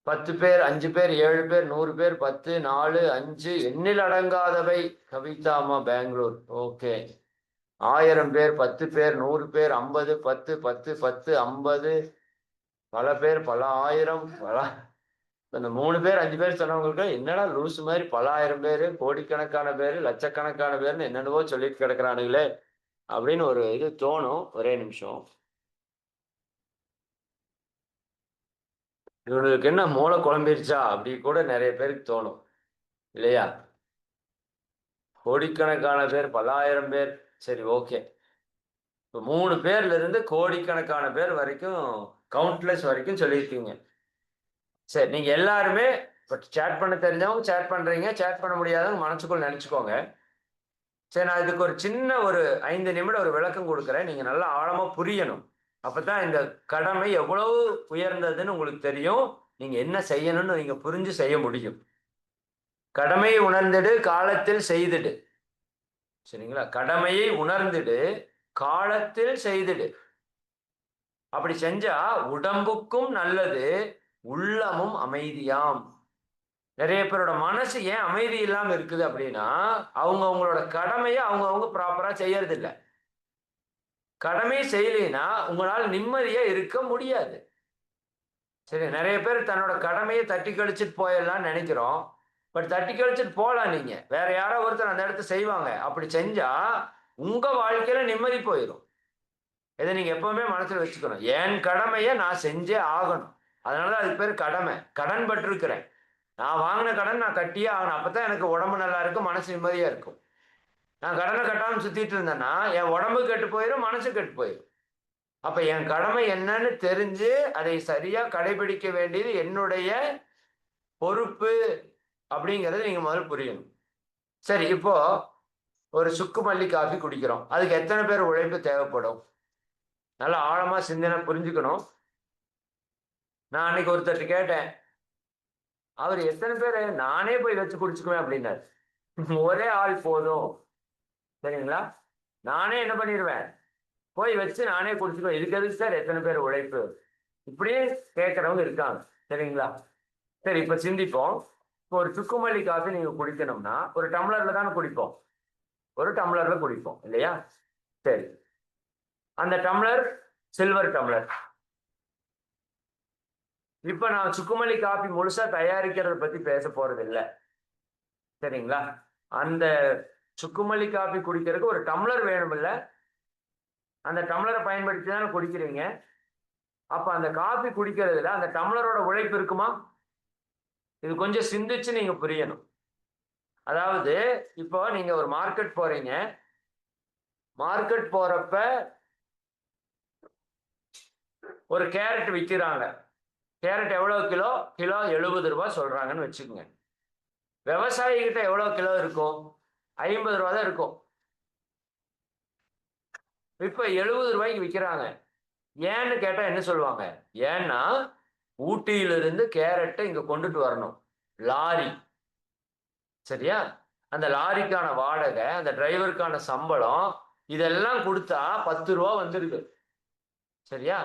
10 பேர், 5 பேர், 7 பேர், 100 பேர், 10, 4, 5, எண்ணில் அடங்காதவை. கவிதா அம்மா, பெங்களூர். ஓகே. 1000 பேர், 10 பேர், 100 பேர், 50, 10, 10, 10, 50, பல பேர், பல ஆயிரம், இந்த 3 பேர் 5 பேர் சொன்னவங்களுக்கு என்னடா லூசு மாதிரி பல ஆயிரம் பேர், கோடிக்கணக்கான பேர், லட்சக்கணக்கான பேர்னு என்னென்னவோ சொல்லிட்டு கிடக்குறானுங்களே அப்படின்னு ஒரு இது தோணும். ஒரே நிமிஷம். இவனுக்கு என்ன மூளை குழம்பிருச்சா அப்படி கூட நிறைய பேருக்கு தோணும் இல்லையா? கோடிக்கணக்கான பேர், பல ஆயிரம் பேர். சரி, ஓகே. இப்போ 3 பேர்ல இருந்து கோடிக்கணக்கான பேர் வரைக்கும், கவுண்ட்லெஸ் வரைக்கும் சொல்லியிருக்கீங்க. சரி, நீங்க எல்லாருமே இப்போ சேட் பண்ண தெரிஞ்சவங்க சேட் பண்றீங்க, சேட் பண்ண முடியாதவங்க மனசுக்குள்ள நினைச்சுக்கோங்க. சரி, நான் இதுக்கு ஒரு சின்ன ஒரு 5 நிமிடம் ஒரு விளக்கம் கொடுக்குறேன். நீங்க நல்லா ஆழமா புரியணும். அப்பதான் இந்த கடமை எவ்வளவு உயர்ந்ததுன்னு உங்களுக்கு தெரியும். நீங்க என்ன செய்யணும்னு நீங்க புரிஞ்சு செய்ய முடியும். கடமையை உணர்ந்திடு, காலத்தில் செய்திடு. சரிங்களா? கடமையை உணர்ந்திடு, காலத்தில் செய்திடு. அப்படி செஞ்சா உடம்புக்கும் நல்லது, உள்ளமும் அமைதியாம். நிறைய பேரோட மனசு ஏன் அமைதி இல்லாம இருக்குது அப்படின்னா, அவங்களோட கடமையை அவங்க ப்ராப்பரா செய்யறது இல்லை. கடமை செய்யலைன்னா உங்களால் நிம்மதியா இருக்க முடியாது. சரி, நிறைய பேர் தன்னோட கடமையை தட்டி கழிச்சிட்டு போயிடலாம்னு நினைக்கிறோம். பட் தட்டி கழிச்சிட்டு போகலாம். நீங்க வேற யாரோ ஒருத்தர் அந்த இடத்த செய்வாங்க. அப்படி செஞ்சா உங்க வாழ்க்கையில நிம்மதி போயிடும். இதை நீங்க எப்பவுமே மனசுல வச்சுக்கணும். என் கடமையை நான் செஞ்சே ஆகணும். அதனாலதான் அதுக்கு பேர் கடமை. கடன் பட்டிருக்கிறேன். நான் வாங்கின கடன் நான் கட்டியே ஆகணும். அப்பதான் எனக்கு உடம்பு நல்லா இருக்கும், மனசு நிம்மதியா இருக்கும். நான் கடனை கட்டாம சுத்திட்டு இருந்தேன்னா என் உடம்பு கெட்டு போயிடும், மனசு கெட்டு போயிடும். அப்ப என் கடமை என்னன்னு தெரிஞ்சு அதை சரியா கடைபிடிக்க வேண்டியது என்னுடைய பொறுப்பு அப்படிங்கறத நீங்க முதல்ல புரியணும். சரி, இப்போ ஒரு சுக்கு மல்லி காஃபி குடிக்கிறோம். அதுக்கு எத்தனை பேர் உழைப்பு தேவைப்படும்? நல்லா ஆழமா சிந்தனை புரிஞ்சுக்கணும். நான் அன்னைக்கு ஒருத்தர் கேட்டேன், அவர் எத்தனை பேர் நானே போய் வச்சு குடிச்சுக்குவேன் அப்படின்னாரு. ஒரே ஆள் போதும், சரிங்களா? நானே என்ன பண்ணிடுவேன், போய் வச்சு நானே குடிச்சுக்குவேன். இதுக்கு எதுக்கு சார் எத்தனை பேர் உழைப்பு? இப்படியே கேட்கறவங்க இருக்காங்க, சரிங்களா? சரி, இப்ப சிந்திப்போம். இப்போ ஒரு சுக்குமல்லி காஃபி நீங்க குடிக்கணும்னா ஒரு டம்ளர்ல தானே குடிப்போம், ஒரு டம்ளர்ல குடிப்போம் இல்லையா? சரி, அந்த டம்ளர் சில்வர் டம்ளர். இப்ப நான் சுக்குமல்லி காஃபி முழுசா தயாரிக்கிறத பத்தி பேச போறது இல்லை, சரிங்களா? அந்த சுக்குமல்லி காஃபி குடிக்கிறதுக்கு ஒரு டம்ளர் வேணும் இல்ல? அந்த டம்ளரை பயன்படுத்தி தானே குடிக்கிறீங்க. அப்ப அந்த காஃபி குடிக்கிறதுல அந்த டம்ளரோட உழைப்பு இருக்குமா? இது கொஞ்சம் சிந்திச்சு நீங்க புரியணும். அதாவது இப்போ நீங்க ஒரு மார்க்கெட் போறீங்க. மார்க்கெட் போறப்ப ஒரு கேரட் விற்கிறாங்க. கேரட் எவ்வளவு கிலோ? கிலோ 70 ரூபாய் சொல்றாங்கன்னு வச்சுக்கோங்க. விவசாயி கிட்ட எவ்வளவு கிலோ இருக்கும்? 50 ரூபா தான் இருக்கும். இப்ப 70 ரூபாய்க்கு விற்கிறாங்க. ஏன்னு கேட்டா என்ன சொல்லுவாங்க? ஏன்னா ஊட்டியிலிருந்து கேரட்டை இங்க கொண்டுட்டு வரணும், லாரி. சரியா? அந்த லாரிக்கான வாடகை, அந்த டிரைவருக்கான சம்பளம், இதெல்லாம் கொடுத்தா 10 ரூபா வந்துருக்கு. சரியா?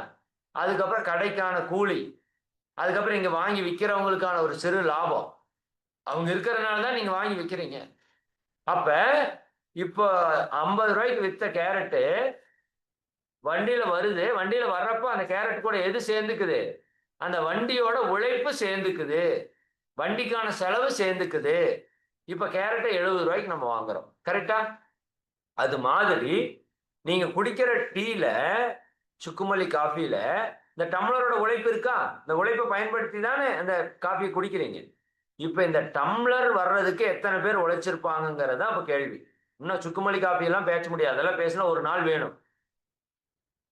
அதுக்கப்புறம் கடைக்கான கூலி, அதுக்கப்புறம் இங்க வாங்கி விற்கிறவங்களுக்கான ஒரு சிறு லாபம். அவங்க இருக்கிறதுனால தான் நீங்க வாங்கி விற்கிறீங்க. அப்ப இப்போ 50 ரூபாய்க்கு வித்த கேரட்டு வண்டியில வருது. வண்டியில வர்றப்ப அந்த கேரட் கூட எது சேர்ந்துக்குது? அந்த வண்டியோட உழைப்பு சேர்ந்துக்குது, வண்டிக்கான செலவு சேர்ந்துக்குது. இப்ப கேரட்டை 70 ரூபாய்க்கு நம்ம வாங்குறோம், கரெக்டா? அது மாதிரி நீங்க குடிக்கிற டீல, சுக்குமல்லி காஃபில இந்த டம்ளரோட உழைப்பு இருக்கா? இந்த உழைப்பை பயன்படுத்தி தானே அந்த காஃபியை குடிக்கிறீங்க. இப்ப இந்த டம்ளர் வர்றதுக்கு எத்தனை பேர் உழைச்சிருப்பாங்கிறதா இப்ப கேள்வி. இன்னும் சுக்குமல்லி காஃபி எல்லாம் பேச முடியாது, அதெல்லாம் பேசினா ஒரு நாள் வேணும்.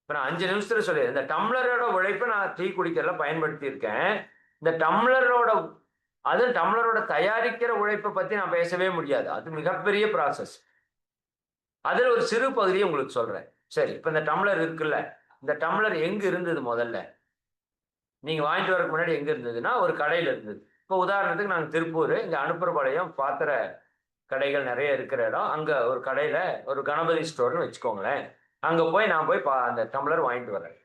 இப்ப நான் 5 நிமிஷத்துல சொல்லி இந்த டம்ளரோட உழைப்பை நான் டீ குடிக்கிறதுல பயன்படுத்தி இருக்கேன். இந்த டம்ளரோட, அது டம்ளரோட தயாரிக்கிற உழைப்பை பத்தி நான் பேசவே முடியாது, அது மிகப்பெரிய ப்ராசஸ். அதுல ஒரு சிறு பகுதியை உங்களுக்கு சொல்றேன். சரி, இப்ப இந்த டம்ளர் இருக்குல்ல, இந்த டம்ளர் எங்க இருந்தது முதல்ல? நீங்க வாங்கிட்டு வரக்கு முன்னாடி எங்க இருந்ததுன்னா ஒரு கடையில இருந்தது. இப்போ உதாரணத்துக்கு நாங்க திருப்பூர், இங்க அனுப்புறபாளையம் பாத்திர கடைகள் நிறைய இருக்கிற இடம். அங்க ஒரு கடையில ஒரு கணபதி ஸ்டோர்னு வச்சுக்கோங்களேன். அங்க போய் நான் போய் அந்த டம்ளர் வாங்கிட்டு வரேன்.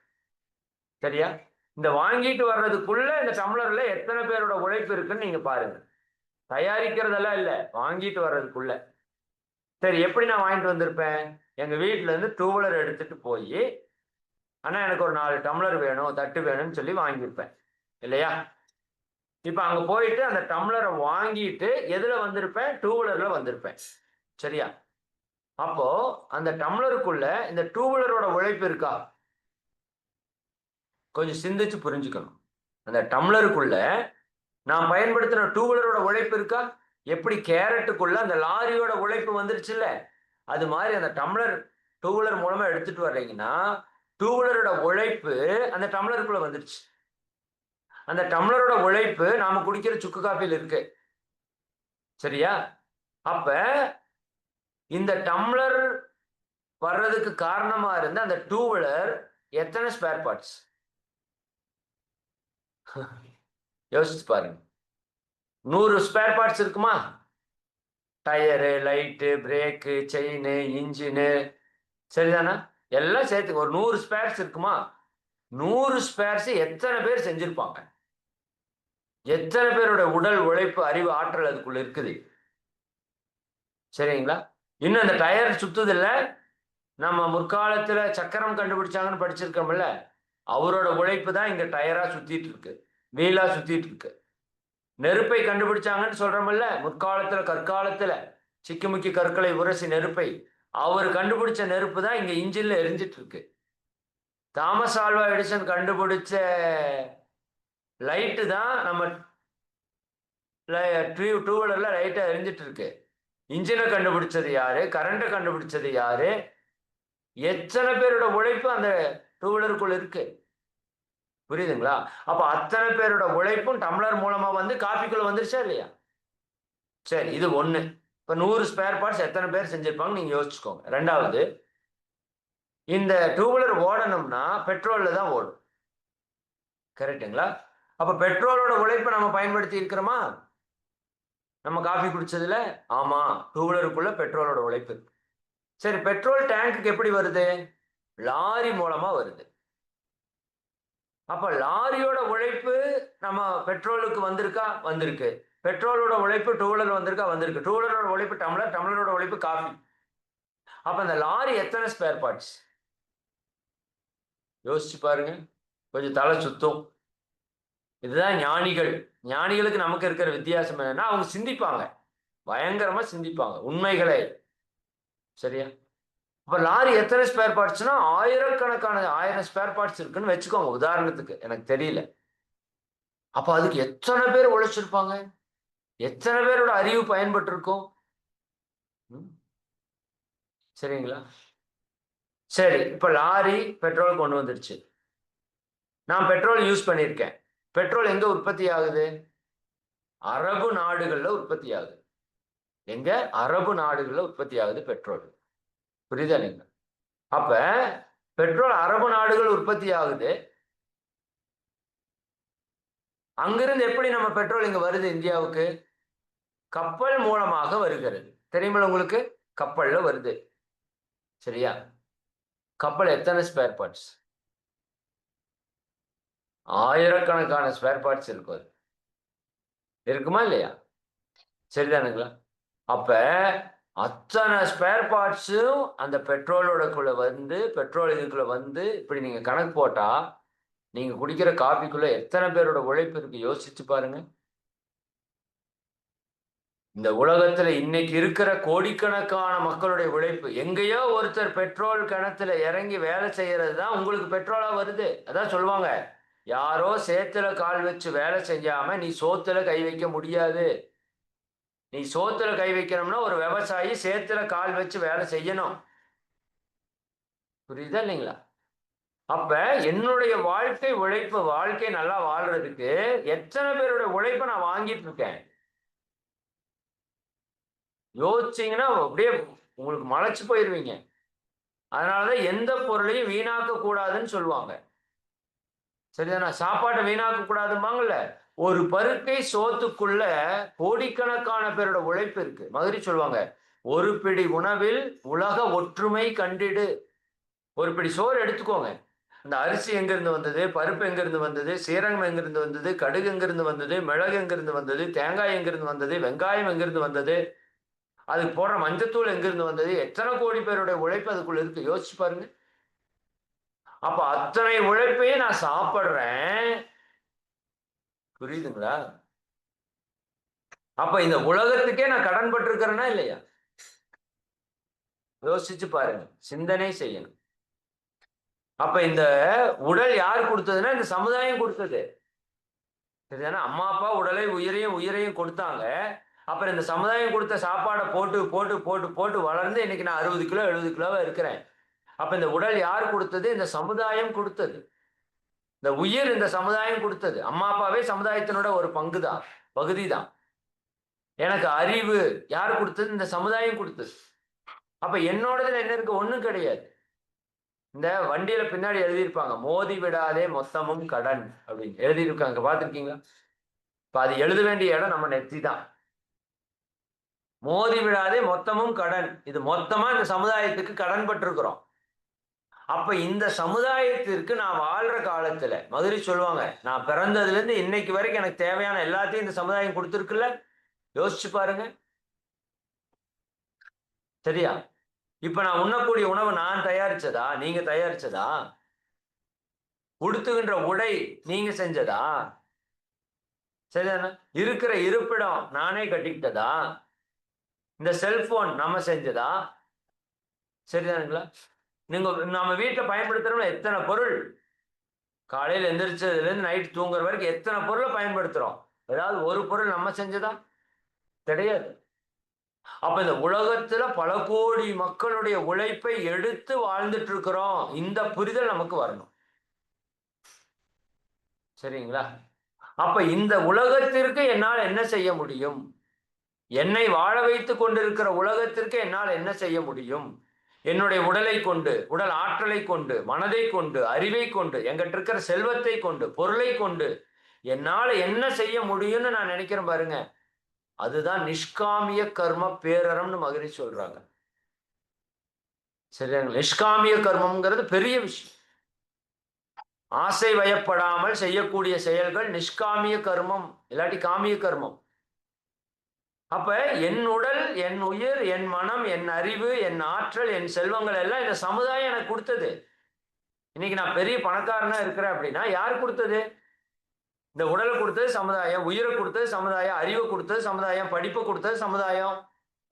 சரியா? இந்த வாங்கிட்டு வர்றதுக்குள்ள இந்த டம்ளர்ல எத்தனை பேரோட உழைப்பு இருக்குன்னு நீங்க பாருங்க. தயாரிக்கிறதெல்லாம் இல்ல, வாங்கிட்டு வர்றதுக்குள்ள. சரி, எப்படி நான் வாங்கிட்டு வந்திருப்பேன்? எங்க வீட்டுல இருந்து 2 வீலர் எடுத்துட்டு போய், ஆனா எனக்கு ஒரு 4 டம்ளர் வேணும், தட்டு வேணும்னு சொல்லி வாங்கியிருப்பேன் இல்லையா? இப்ப அங்க போயிட்டு அந்த டம்ளரை வாங்கிட்டு எதுல வந்திருப்பேன்? 2 வீலர்ல வந்திருப்பேன். சரியா? அப்போ அந்த டம்ளருக்குள்ள இந்த 2 வீலரோட உழைப்பு இருக்கா? கொஞ்சம் சிந்திச்சு புரிஞ்சுக்கணும். அந்த டம்ளருக்குள்ள நான் பயன்படுத்தின 2 வீலரோட உழைப்பு இருக்கா? எப்படி கேரட்டுக்குள்ள அந்த லாரியோட உழைப்பு வந்துருச்சுல்ல, அது மாதிரி அந்த டம்ளர் 2 வீலர் மூலமா எடுத்துட்டு வர்றீங்கன்னா 2 வீலரோட உழைப்பு அந்த டம்ளருக்குள்ள வந்துருச்சு. அந்த டம்ளரோட உழைப்பு நாம குடிக்கிற சுக்கு காஃபியில் இருக்கு. சரியா? அப்ப இந்த டம்ளர் வர்றதுக்கு காரணமா இருந்த அந்த 2 வீலர் எத்தனை ஸ்பேர் பார்ட்ஸ்? யோசிச்சு பாருங்க. 100 ஸ்பேர் பார்ட்ஸ் இருக்குமா? Tyre, light, brake, chain, engine, சரிதானா? எல்லாம் சேர்த்து ஒரு 100 ஸ்பேர்ஸ் இருக்குமா? 100 ஸ்பேர்ஸ் எத்தனை பேர் செஞ்சிருப்பாங்க? எத்தனை பேரோட உடல் உழைப்பு, அறிவு, ஆற்றல் அதுக்குள்ள இருக்குது? சரிங்களா? இன்னும் அந்த டயர் சுத்துது இல்ல, நம்ம முற்காலத்துல சக்கரம் கண்டுபிடிச்சாங்கன்னு படிச்சிருக்கோம்ல, அவரோட உழைப்பு தான் இங்க டயரா சுத்திட்டு இருக்கு. வீலா சுத்திட்டு இருக்கு. நெருப்பை கண்டுபிடிச்சாங்கன்னு சொல்றோம்ல, முற்காலத்துல கற்காலத்துல சிக்குமுக்கி கற்களை உரசி நெருப்பை, அவர் கண்டுபிடிச்ச நெருப்பு தான் இங்க இன்ஜின்ல எரிஞ்சிட்டு இருக்கு. தாமஸ் ஆல்வா எடிசன் கண்டுபிடிச்ச லைட்டு தான் நம்ம டூ வீலர்ல லைட்டா எரிஞ்சிட்டு இருக்கு. இன்ஜினை கண்டுபிடிச்சது யாரு, கரண்ட்டை கண்டுபிடிச்சது யாரு, எத்தனை பேரோட உழைப்பு அந்த டூ வீலருக்குள்ள இருக்கு. புரியுதுங்களா? அப்ப அத்தனை பேரோட உழைப்பும் டம்ளர் மூலமா வந்து காப்பிக்குள்ள வந்துருச்சா இல்லையா? சரி, இது ஒண்ணு. இப்ப 100 ஸ்பேர் பார்ட்ஸ் எத்தனை பேர் செஞ்சிருப்பாங்க நீங்க யோசிச்சுக்கோங்க. ரெண்டாவது, இந்த டூ வீலர் ஓடணும்னா பெட்ரோல்ல தான் ஓடும். கரெக்டுங்களா? அப்ப பெட்ரோலோட உழைப்பை நம்ம பயன்படுத்தி இருக்கிறோமா? நம்ம காஃபி குடிச்சதுல? ஆமா, டூ வீலருக்குள்ள பெட்ரோலோட உழைப்பு. சரி, பெட்ரோல் டேங்குக்கு எப்படி வருது? லாரி மூலமா வருது. அப்ப லாரியோட உழைப்பு நம்ம பெட்ரோலுக்கு வந்திருக்கா? வந்திருக்கு. பெட்ரோலோட உழைப்பு டூ வீலர் வந்திருக்கா? வந்திருக்கு. டூ வீலரோட உழைப்பு டம்ளர், டம்ளரோட உழைப்பு காஃபி. அப்ப அந்த லாரி எத்தனை ஸ்பேர் பார்ட்ஸ்? யோசிச்சு பாருங்க, கொஞ்சம் தலை சுத்தும். இதுதான் ஞானிகள். ஞானிகளுக்கு நமக்கு இருக்கிற வித்தியாசம் என்னன்னா, அவங்க சிந்திப்பாங்க, பயங்கரமா சிந்திப்பாங்க உண்மைகளை. சரியா? அப்ப லாரி எத்தனை ஸ்பேர் பார்ட்ஸ்னா ஆயிரக்கணக்கான 1000 ஸ்பேர் பார்ட்ஸ் இருக்குன்னு வச்சுக்கோங்க உதாரணத்துக்கு, எனக்கு தெரியல. அப்ப அதுக்கு எத்தனை பேர் உழைச்சிருப்பாங்க, எத்தனை பேரோட அறிவு பயன்பட்டு இருக்கும். சரிங்களா? சரி, இப்ப லாரி பெட்ரோல் கொண்டு வந்துருச்சு. நான் பெட்ரோல் யூஸ் பண்ணியிருக்கேன். பெட்ரோல் எங்க உற்பத்தி ஆகுது? அரபு நாடுகள்ல உற்பத்தி ஆகுது. எங்க? அரபு நாடுகள்ல உற்பத்தி ஆகுது பெட்ரோல். புரியுதா நீங்க? அப்ப பெட்ரோல் அரபு நாடுகள் உற்பத்தி ஆகுது. அங்கிருந்து எப்படி நம்ம பெட்ரோல் இங்க வருது இந்தியாவுக்கு? கப்பல் மூலமாக வருகிறது. தெரியுமா உங்களுக்கு? கப்பல்ல வருது. சரியா? கப்பல் எத்தனை ஸ்பேர் பார்ட்ஸ்? ஆயிரக்கணக்கான ஸ்பேர் பார்ட்ஸ் இருக்கும். அது இருக்குமா இல்லையா? சரிதானுங்களா? அப்ப அத்தனை ஸ்பேர் பார்ட்ஸும் அந்த பெட்ரோலோடக்குள்ள வந்து, பெட்ரோல் இதுக்குள்ள வந்து, இப்படி நீங்க கணக்கு போட்டா நீங்க குடிக்கிற காபிக்குள்ள எத்தனை பேரோட உழைப்பு இருக்கு யோசிச்சு பாருங்க. இந்த உலகத்துல இன்னைக்கு இருக்கிற கோடிக்கணக்கான மக்களுடைய உழைப்பு. எங்கேயோ ஒருத்தர் பெட்ரோல் கிணத்துல இறங்கி வேலை செய்யறது தான் உங்களுக்கு பெட்ரோலா வருது. அதான் சொல்லுவாங்க, யாரோ சேத்துல கால் வச்சு வேலை செஞ்சாம நீ சோத்துல கை வைக்க முடியாது. நீ சோத்துல கை வைக்கணும்னா ஒரு விவசாயி சேத்துல கால் வச்சு வேலை செய்யணும். புரியுதா இல்லைங்களா? அப்ப என்னுடைய வாழ்க்கை உழைப்பு, வாழ்க்கை நல்லா வாழ்றதுக்கு எத்தனை பேருடைய உழைப்பை நான் வாங்கிட்டு இருக்கேன் யோசிச்சீங்கன்னா அப்படியே உங்களுக்கு மலைச்சு போயிருவீங்க. அதனாலதான் எந்த பொருளையும் வீணாக்க கூடாதுன்னு சொல்லுவாங்க. சரிதானா? சாப்பாட்டை வீணாக்க கூடாதும்பாங்கல்ல. ஒரு பருக்கை சோத்துக்குள்ள கோடிக்கணக்கான பேரோட உழைப்பு இருக்கு. மதுரை சொல்லுவாங்க, ஒரு பிடி உணவில் உலக ஒற்றுமை கண்டிடு. ஒரு பிடி சோறு எடுத்துக்கோங்க. இந்த அரிசி எங்கிருந்து வந்தது, பருப்பு எங்கிருந்து வந்தது, சீரகம் எங்கிருந்து வந்தது, கடுகு எங்கிருந்து வந்தது, மிளகு எங்கிருந்து வந்தது, தேங்காய் எங்கிருந்து வந்தது, வெங்காயம் எங்கிருந்து வந்தது, அதுக்கு போடுற மஞ்சத்தூள் எங்கிருந்து வந்தது, எத்தனை கோடி பேருடைய உழைப்பு அதுக்குள்ள இருக்கு யோசிச்சு பாருங்க. அப்ப அத்தனை உழைப்பையும் நான் சாப்பிடுறேன். புரியுதுங்களா? அப்ப இந்த உலகத்துக்கே நான் கடன் பட்டிருக்கிறேன்னா இல்லையா? யோசிச்சு பாருங்க, சிந்தனை செய்யணும். அப்ப இந்த உடல் யார் கொடுத்ததுன்னா இந்த சமுதாயம் கொடுத்தது. சரிதானே? அம்மா அப்பா உடலை உயிரையும் உயிரையும் கொடுத்தாங்க. அப்புறம் இந்த சமுதாயம் கொடுத்த சாப்பாடை போட்டு போட்டு போட்டு போட்டு வளர்ந்து இன்னைக்கு நான் 60 கிலோ 70 கிலோவா இருக்கிறேன். அப்ப இந்த உடல் யார் கொடுத்தது? இந்த சமுதாயம் கொடுத்தது. இந்த உயிர் இந்த சமுதாயம் கொடுத்தது. அம்மா அப்பாவே சமுதாயத்தினோட ஒரு பங்கு தான், பகுதி தான். எனக்கு அறிவு யார் கொடுத்தது? இந்த சமுதாயம் கொடுத்தது. அப்ப என்னோடதுல என்ன இருக்கு? ஒண்ணும் கிடையாது. இந்த வண்டியில பின்னாடி எழுதியிருப்பாங்க, மோதி விடாதே மொத்தமும் கடன் அப்படின்னு எழுதியிருக்காங்க, பார்த்துருக்கீங்களா? இப்ப அது எழுத வேண்டிய இடம் நம்ம நெத்தி தான். மோதி விடாதே மொத்தமும் கடன். இது மொத்தமா இந்த சமுதாயத்துக்கு கடன் பட்டிருக்கிறோம். அப்ப இந்த சமுதாயத்திற்கு நான் வாழ்ற காலத்துல மதுரை சொல்லுவாங்க, நான் பிறந்ததுல இருந்து இன்னைக்கு வரைக்கும் எனக்கு தேவையான எல்லாத்தையும் இந்த சமுதாயம் கொடுத்துருக்குல்ல. யோசிச்சு பாருங்க. சரியா? இப்ப நான் உண்ணக்கூடிய உணவு நான் தயாரிச்சதா? நீங்க தயாரிச்சதா? உடுத்துகின்ற உடை நீங்க செஞ்சதா? சரிதானே? இருக்கிற இருப்பிடம் நானே கட்டிக்கிட்டதா? இந்த செல்போன் நம்ம செஞ்சதா? சரிதானுங்களா? நீங்க நம்ம வீட்டை பயன்படுத்துறோம்ல, எத்தனை பொருள் காலையில எந்திரிச்சதுல இருந்து நைட் தூங்குற வரைக்கும் எத்தனை பொருளை பயன்படுத்துறோம்? ஏதாவது ஒரு பொருள் நம்ம செஞ்சதா? கிடையாது. அப்ப இந்த உலகத்துல பல கோடி மக்களுடைய உழைப்பை எடுத்து வாழ்ந்துட்டு இருக்கிறோம். இந்த புரிதல் நமக்கு வரணும். சரிங்களா? அப்ப இந்த உலகத்திற்கு என்னால் என்ன செய்ய முடியும்? என்னை வாழ வைத்துக் கொண்டிருக்கிற உலகத்திற்கு என்னால் என்ன செய்ய முடியும்? என்னுடைய உடலை கொண்டு, உடல் ஆற்றலை கொண்டு, மனதை கொண்டு, அறிவை கொண்டு, எங்கிட்ட இருக்கிற செல்வத்தை கொண்டு, பொருளை கொண்டு என்னால என்ன செய்ய முடியும்னு நான் நினைக்கிறேன் பாருங்க. அதுதான் நிஷ்காமிய கர்ம பேரறம்னு மகரிஷி சொல்றாங்க. சரிங்களா? நிஷ்காமிய கர்மம்ங்கிறது பெரிய விஷயம். ஆசை வயப்படாமல் செய்யக்கூடிய செயல்கள் நிஷ்காமிய கர்மம், இல்லாட்டி காமிய கர்மம். அப்ப என் உடல், என் உயிர், என் மனம், என் அறிவு, என் ஆற்றல், என் செல்வங்கள் எல்லாம் இந்த சமுதாயம் எனக்கு கொடுத்தது. இன்னைக்கு நான் பெரிய பணக்காரனா இருக்கிறேன் அப்படின்னா யார் கொடுத்தது? இந்த உடலை கொடுத்தது சமுதாயம், உயிரை கொடுத்தது சமுதாயம், அறிவை கொடுத்தது சமுதாயம், படிப்பை கொடுத்தது சமுதாயம்.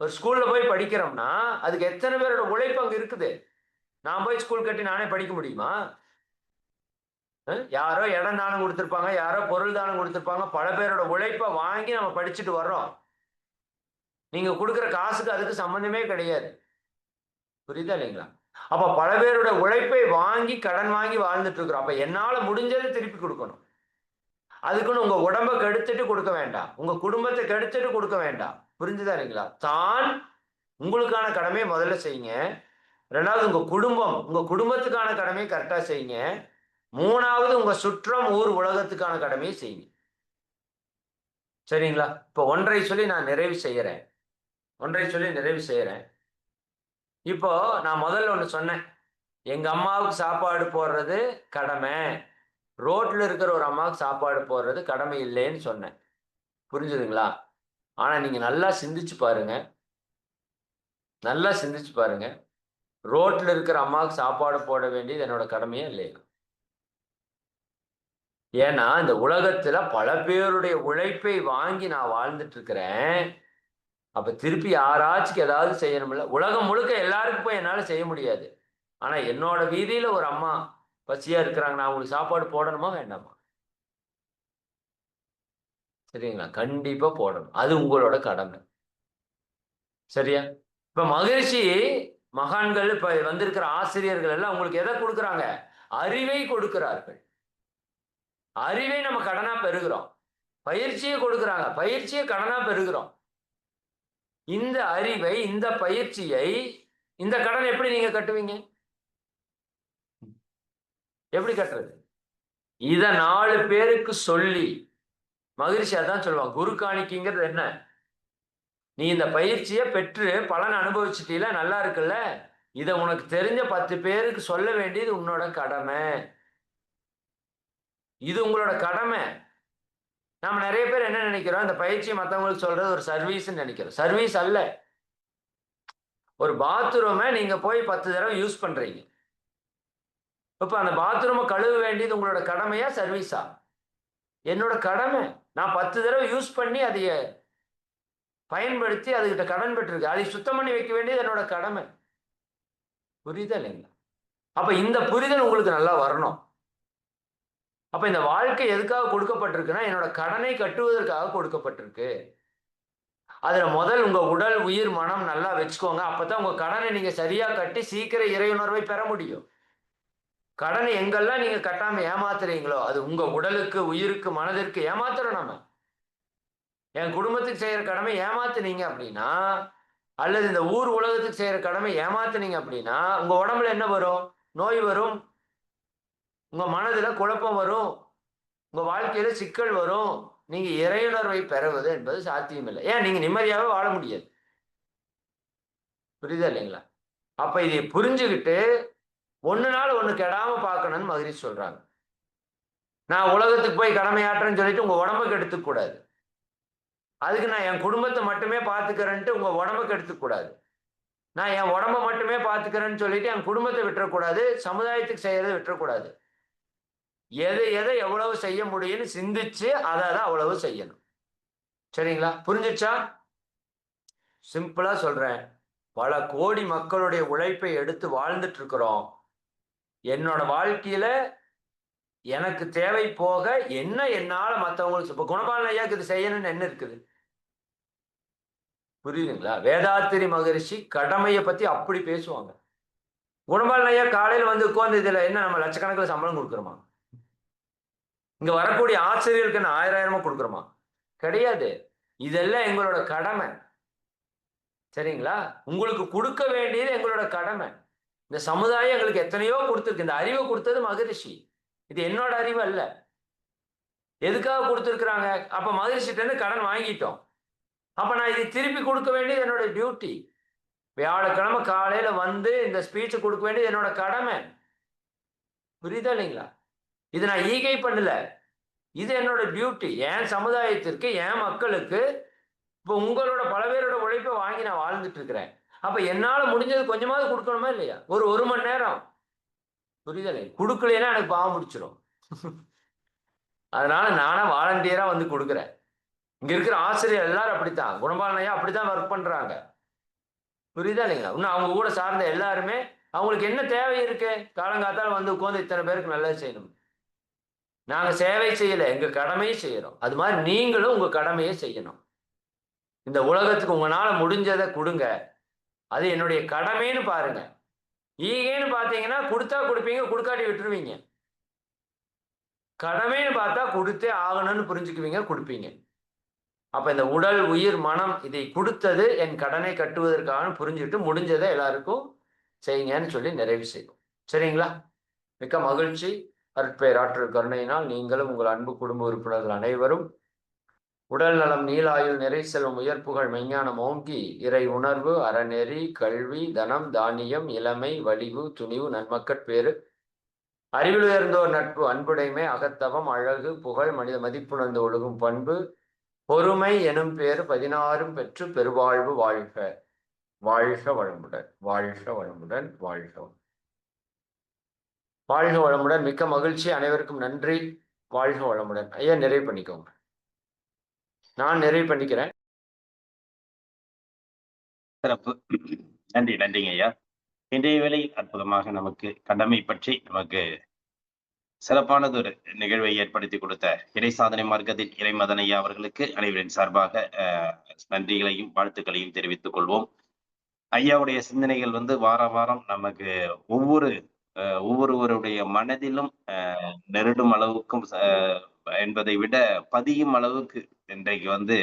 ஒரு ஸ்கூல்ல போய் படிக்கிறோம்னா அதுக்கு எத்தனை பேரோட உழைப்பு அங்க இருக்குது? நான் போய் ஸ்கூல் கட்டி நானே படிக்க முடியுமா? யாரோ இடம் தானம் கொடுத்துருப்பாங்க, யாரோ பொருள் தானம் கொடுத்துருப்பாங்க. பல பேரோட உழைப்பை வாங்கி நம்ம படிச்சுட்டு வர்றோம். நீங்க கொடுக்குற காசுக்கு அதுக்கு சம்பந்தமே கிடையாது. புரியுதா இல்லைங்களா? அப்ப பல பேரோட உழைப்பை வாங்கி கடன் வாங்கி வாழ்ந்துட்டு இருக்கிறோம். அப்ப என்னால முடிஞ்சதை திருப்பி கொடுக்கணும். அதுக்குன்னு உங்க உடம்பை கெடுத்துட்டு கொடுக்க வேண்டாம், உங்க குடும்பத்தை கெடுத்துட்டு கொடுக்க வேண்டாம். புரிஞ்சுதா இல்லைங்களா? தான் உங்களுக்கான கடமையை முதல்ல செய்யுங்க. ரெண்டாவது உங்க குடும்பம், உங்க குடும்பத்துக்கான கடமையை கரெக்டா செய்யுங்க. மூணாவது உங்க சுற்றம், ஊர், உலகத்துக்கான கடமையை செய்யுங்க. சரிங்களா? இப்ப ஒன்றை சொல்லி நான் நிறைவு செய்யறேன். இப்போ நான் முதல்ல ஒண்ணு சொன்னேன். எங்க அம்மாவுக்கு சாப்பாடு போடுறது கடமை, ரோட்ல இருக்கிற ஒரு அம்மாவுக்கு சாப்பாடு போடுறது கடமை இல்லைன்னு சொன்னேன். புரிஞ்சுதுங்களா? ஆனா நீங்க நல்லா சிந்திச்சு பாருங்க. ரோட்ல இருக்கிற அம்மாவுக்கு சாப்பாடு போட வேண்டியது என்னோட கடமையே இல்லையா? ஏன்னா இந்த உலகத்துல பல பேருடைய உழைப்பை வாங்கி நான் வாழ்ந்துட்டு இருக்கிறேன். அப்ப திருப்பி யாராச்சும் ஏதாவது செய்யணும்ல. உலகம் முழுக்க எல்லாருக்கும் போய் என்னால செய்ய முடியாது. ஆனா என்னோட வீதியில ஒரு அம்மா பசியா இருக்கிறாங்க, நான் அவங்களுக்கு சாப்பாடு போடணுமா வேண்டாமா? சரிங்களா? கண்டிப்பா போடணும். அது உங்களோட கடமை. சரியா? இப்ப மகிழ்ச்சி மகான்கள், இப்ப வந்திருக்கிற ஆசிரியர்கள் எல்லாம் உங்களுக்கு எதை கொடுக்குறாங்க? அறிவை கொடுக்கிறார்கள். அறிவை நம்ம கடனா பெறுகிறோம். பயிற்சியை கொடுக்குறாங்க, பயிற்சியை கடனா பெறுகிறோம். இந்த அறிவை, இந்த பயிற்சியை, இந்த கடன் எப்படி நீங்க கட்டுவீங்க? எப்படி கட்டுறது? இத 4 பேருக்கு சொல்லி, மகிழ்ச்சி அதான் சொல்லுவாங்க, குரு காணிக்கைங்கிறது என்ன? நீ இந்த பயிற்சியை பெற்று பலன் அனுபவிச்சுட்டீல, நல்லா இருக்குல்ல, இத உனக்கு தெரிஞ்ச 10 பேருக்கு சொல்ல வேண்டியது உன்னோட கடமை. இது உங்களோட கடமை. நாம நிறைய பேர் என்ன நினைக்கிறோம்? இந்த பயிற்சி மற்றவங்களுக்கு சொல்றது ஒரு சர்வீஸ் நினைக்கிறோம். சர்வீஸ் அல்ல. ஒரு பாத்ரூமை நீங்க போய் 10 தடவை யூஸ் பண்றீங்க. இப்ப அந்த பாத்ரூமை கழுவ வேண்டியது உங்களோட கடமையா சர்வீஸா? என்னோட கடமை. நான் 10 தடவை யூஸ் பண்ணி அதைய பயன்படுத்தி அதுகிட்ட கடன் பெற்றிருக்கு, அதை சுத்தம் பண்ணி வைக்க வேண்டியது என்னோட கடமை. புரியுதா இல்லைங்களா? அப்ப இந்த புரிதல் உங்களுக்கு நல்லா வரணும். அப்ப இந்த வாழ்க்கை எதுக்காக கொடுக்கப்பட்டிருக்குன்னா என்னோட கடனை கட்டுவதற்காக கொடுக்கப்பட்டிருக்கு. அதுல முதல் உங்க உடல், உயிர், மனம் நல்லா வச்சுக்கோங்க. அப்பதான் உங்க கடனை நீங்க சரியா கட்டி சீக்கிரம் இறையுணர்வை பெற முடியும். கடனை எங்கெல்லாம் நீங்க கட்டாம ஏமாத்துறீங்களோ அது உங்க உடலுக்கு, உயிருக்கு, மனதிற்கு ஏமாத்துறோம். நம்ம என் குடும்பத்துக்கு செய்யற கடமை ஏமாத்துனீங்க அப்படின்னா, அல்லது இந்த ஊர் உலகத்துக்கு செய்யற கடமை ஏமாத்துனீங்க அப்படின்னா, உங்க உடம்புல என்ன வரும்? நோய் வரும், உங்க மனதுல குழப்பம் வரும், உங்க வாழ்க்கையில சிக்கல் வரும். நீங்க இறையுணர்வை பெறுவது என்பது சாத்தியம் இல்லை. ஏன்? நீங்க நிம்மதியாவே வாழ முடியாது. புரியுதா இல்லைங்களா? அப்ப இதை புரிஞ்சுக்கிட்டு ஒண்ணு நாள் ஒண்ணு கெடாம பார்க்கணும்னு மகிழ்ச்சி சொல்றாங்க. நான் உலகத்துக்கு போய் கடமையாற்றுன்னு சொல்லிட்டு உங்க உடம்புக்கு எடுத்துக்க கூடாது. அதுக்கு நான் என் குடும்பத்தை மட்டுமே பார்த்துக்கிறேன்ட்டு உங்க உடம்புக்கு எடுத்துக்க கூடாது. நான் என் உடம்ப மட்டுமே பார்த்துக்கிறேன்னு சொல்லிட்டு என் குடும்பத்தை விட்டுறக்கூடாது, சமுதாயத்துக்கு செய்யறதை விட்டுறக்கூடாது. எதை எதை எவ்வளவு செய்ய முடியும்னு சிந்திச்சு அதை அவ்வளவு செய்யணும். சரிங்களா? புரிஞ்சிச்சா? சிம்பிளா சொல்றேன். பல கோடி மக்களுடைய உழைப்பை எடுத்து வாழ்ந்துட்டு இருக்கிறோம். என்னோட வாழ்க்கையில எனக்கு தேவை போக என்ன என்னால மற்றவங்களுக்கு இப்ப குணபாலன் ஐயாக்கு இது செய்யணும்னு என்ன இருக்குது? புரியுதுங்களா? வேதாத்திரி மகரிஷி கடமையை பத்தி அப்படி பேசுவாங்க. குணபாலன் ஐயா காலையில வந்து உட்கார்ந்து இதுல என்ன நம்ம லட்சக்கணக்கில் சம்பளம் கொடுக்குறோமா? இங்க வரக்கூடிய ஆசிரியர்களுக்கு என்ன 1000 கொடுக்குறோமா? கிடையாது. இதெல்லாம் எங்களோட கடமை. சரிங்களா? உங்களுக்கு கொடுக்க வேண்டியது எங்களோட கடமை. இந்த சமுதாயம் எங்களுக்கு எத்தனையோ கொடுத்துருக்கு. இந்த அறிவை கொடுத்தது மகரிஷி. இது என்னோட அறிவு அல்ல. எதுக்காக கொடுத்துருக்குறாங்க? அப்ப மகரிஷிட்ட இருந்து கடன் வாங்கிட்டோம். அப்ப நான் இதை திருப்பி கொடுக்க வேண்டியது என்னோட டியூட்டி. வியாழக்கிழமை காலையில வந்து இந்த ஸ்பீச் கொடுக்க வேண்டியது என்னோட கடமை. புரியுதா இல்லைங்களா? இது நான் ஈகை பண்ணல. இது என்னோட டியூட்டி. என் சமுதாயத்திற்கு, என் மக்களுக்கு. இப்போ உங்களோட பல பேரோட உழைப்பை வாங்கி நான் வாழ்ந்துட்டு இருக்கிறேன். அப்ப என்னால முடிஞ்சது கொஞ்சமாவது கொடுக்கணுமா இல்லையா? ஒரு மணி நேரம். புரியுதலை? கொடுக்கலைன்னா எனக்கு பாவம் பிடிச்சிரும். அதனால நானா வாலண்டியரா வந்து கொடுக்குறேன். இங்க இருக்கிற ஆசிரியர் எல்லாரும் அப்படித்தான். குணபாலனையா அப்படித்தான் ஒர்க் பண்றாங்க. புரியுதா இல்லைங்களா? இன்னும் அவங்க கூட சார்ந்த எல்லாருமே அவங்களுக்கு என்ன தேவை இருக்கு? காலங்காத்தால வந்து உட்கார்ந்து இத்தனை பேருக்கு நல்லது செய்யணும். நாங்க சேவை செய்யல, எங்க கடமையை செய்யறோம். அது மாதிரி நீங்களும் உங்க கடமையை செய்யணும். இந்த உலகத்துக்கு உங்களால முடிஞ்சதை கொடுங்க. அது என்னுடைய கடமைன்னு பாருங்க. ஈகேன்னு பாத்தீங்கன்னா கொடுத்தா கொடுப்பீங்க, கொடுக்காட்டி விட்டுருவீங்க. கடமைன்னு பார்த்தா கொடுத்தே ஆகணும்னு புரிஞ்சுக்குவீங்க, கொடுப்பீங்க. அப்ப இந்த உடல், உயிர், மனம் இதை கொடுத்தது என் கடனை கட்டுவதற்காக புரிஞ்சுட்டு முடிஞ்சதை எல்லாருக்கும் செய்யுங்கன்னு சொல்லி நிறைவு செய்யும். சரிங்களா? மிக்க மகிழ்ச்சி. அருட்பேராற்றல் கருணையினால் நீங்களும் உங்கள் அன்பு குடும்ப உறுப்பினர்கள் அனைவரும் உடல் நலம், நீலாயுள், நிறை செல்வம், உயர்ப்புகள், மெஞ்ஞானம் ஓங்கி இறை உணர்வு, அறநெறி, கல்வி, தனம், தானியம், இளமை, வலிவு, துணிவு, நன்மக்கட்பேறு, அறிவில் உயர்ந்தோர் நட்பு, அன்புடைமை, அகத்தவம், அழகு, புகழ், மனித மதிப்புணர்ந்து ஒழுகும் பண்பு, பொறுமை எனும் பேறு 16 பெற்று பெருவாழ்வு வாழ்க. வாழ்க வளமுடன், வாழ்க வளமுடன், வாழ்க வாழ்க வளமுடன். மிக்க மகிழ்ச்சி. அனைவருக்கும் நன்றி. வாழ்க வளமுடன். ஐயா நிறைவு பண்ணிக்கோங்க. நான் நிறைவு பண்ணிக்கிறேன். சிறப்பு. நன்றிங்க ஐயா. இன்றைய வேளை அற்புதமாக நமக்கு கடமை பற்றி நமக்கு சிறப்பானது ஒரு நிகழ்வை ஏற்படுத்தி கொடுத்த இறை சாதனை மார்க்கத்தின் இறைமதன் ஐயா அவர்களுக்கு அனைவரின் சார்பாக நன்றிகளையும் வாழ்த்துக்களையும் தெரிவித்துக் கொள்வோம். ஐயாவுடைய சிந்தனைகள் வார வாரம் நமக்கு ஒவ்வொருவருடைய மனதிலும் நெருடும் அளவுக்கும் என்பதை விட பதியும் அளவுக்கு இன்றைக்கு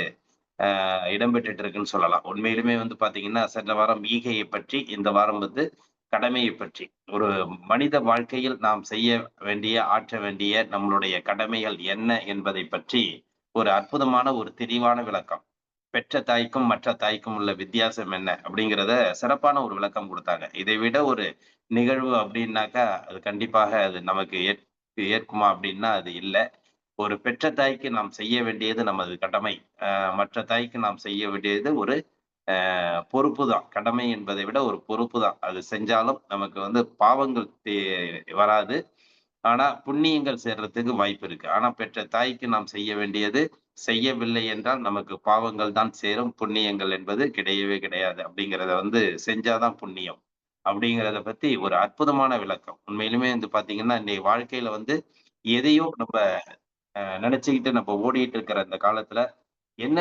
இடம்பெற்று இருக்குன்னு சொல்லலாம். உண்மையிலுமே பாத்தீங்கன்னா சென்ற வாரம் ஈகையை பற்றி, இந்த வாரம் கடமையை பற்றி, ஒரு மனித வாழ்க்கையில் நாம் செய்ய வேண்டிய, ஆற்ற வேண்டிய நம்மளுடைய கடமைகள் என்ன என்பதை பற்றி ஒரு அற்புதமான ஒரு தெளிவான விளக்கம். பெற்ற தாய்க்கும் மற்ற தாய்க்கும் உள்ள வித்தியாசம் என்ன அப்படிங்கிறத சிறப்பான ஒரு விளக்கம் கொடுத்தாங்க. இதை விட ஒரு நிகழ்வு அப்படின்னாக்கா அது கண்டிப்பாக அது நமக்கு ஏற்குமா அப்படின்னா அது இல்லை. ஒரு பெற்ற தாய்க்கு நாம் செய்ய வேண்டியது நமது கடமை. மற்ற தாய்க்கு நாம் செய்ய வேண்டியது ஒரு பொறுப்பு தான். கடமை என்பதை விட ஒரு பொறுப்பு தான். அது செஞ்சாலும் நமக்கு பாவங்கள் வராது. ஆனா புண்ணியங்கள் சேர்றதுக்கு வாய்ப்பு இருக்கு. ஆனா பெற்ற தாய்க்கு நாம் செய்ய வேண்டியது, செய்யவில்லை என்றால் நமக்கு பாவங்கள் தான் சேரும், புண்ணியங்கள் என்பது கிடையவே கிடையாது. அப்படிங்கிறத செஞ்சாதான் புண்ணியம் அப்படிங்கிறத பத்தி ஒரு அற்புதமான விளக்கம். உண்மையிலுமே பாத்தீங்கன்னா இன்னைக்கு வாழ்க்கையில எதையோ நம்ம நினைச்சுக்கிட்டு நம்ம ஓடிட்டு இருக்கிற அந்த காலத்துல என்ன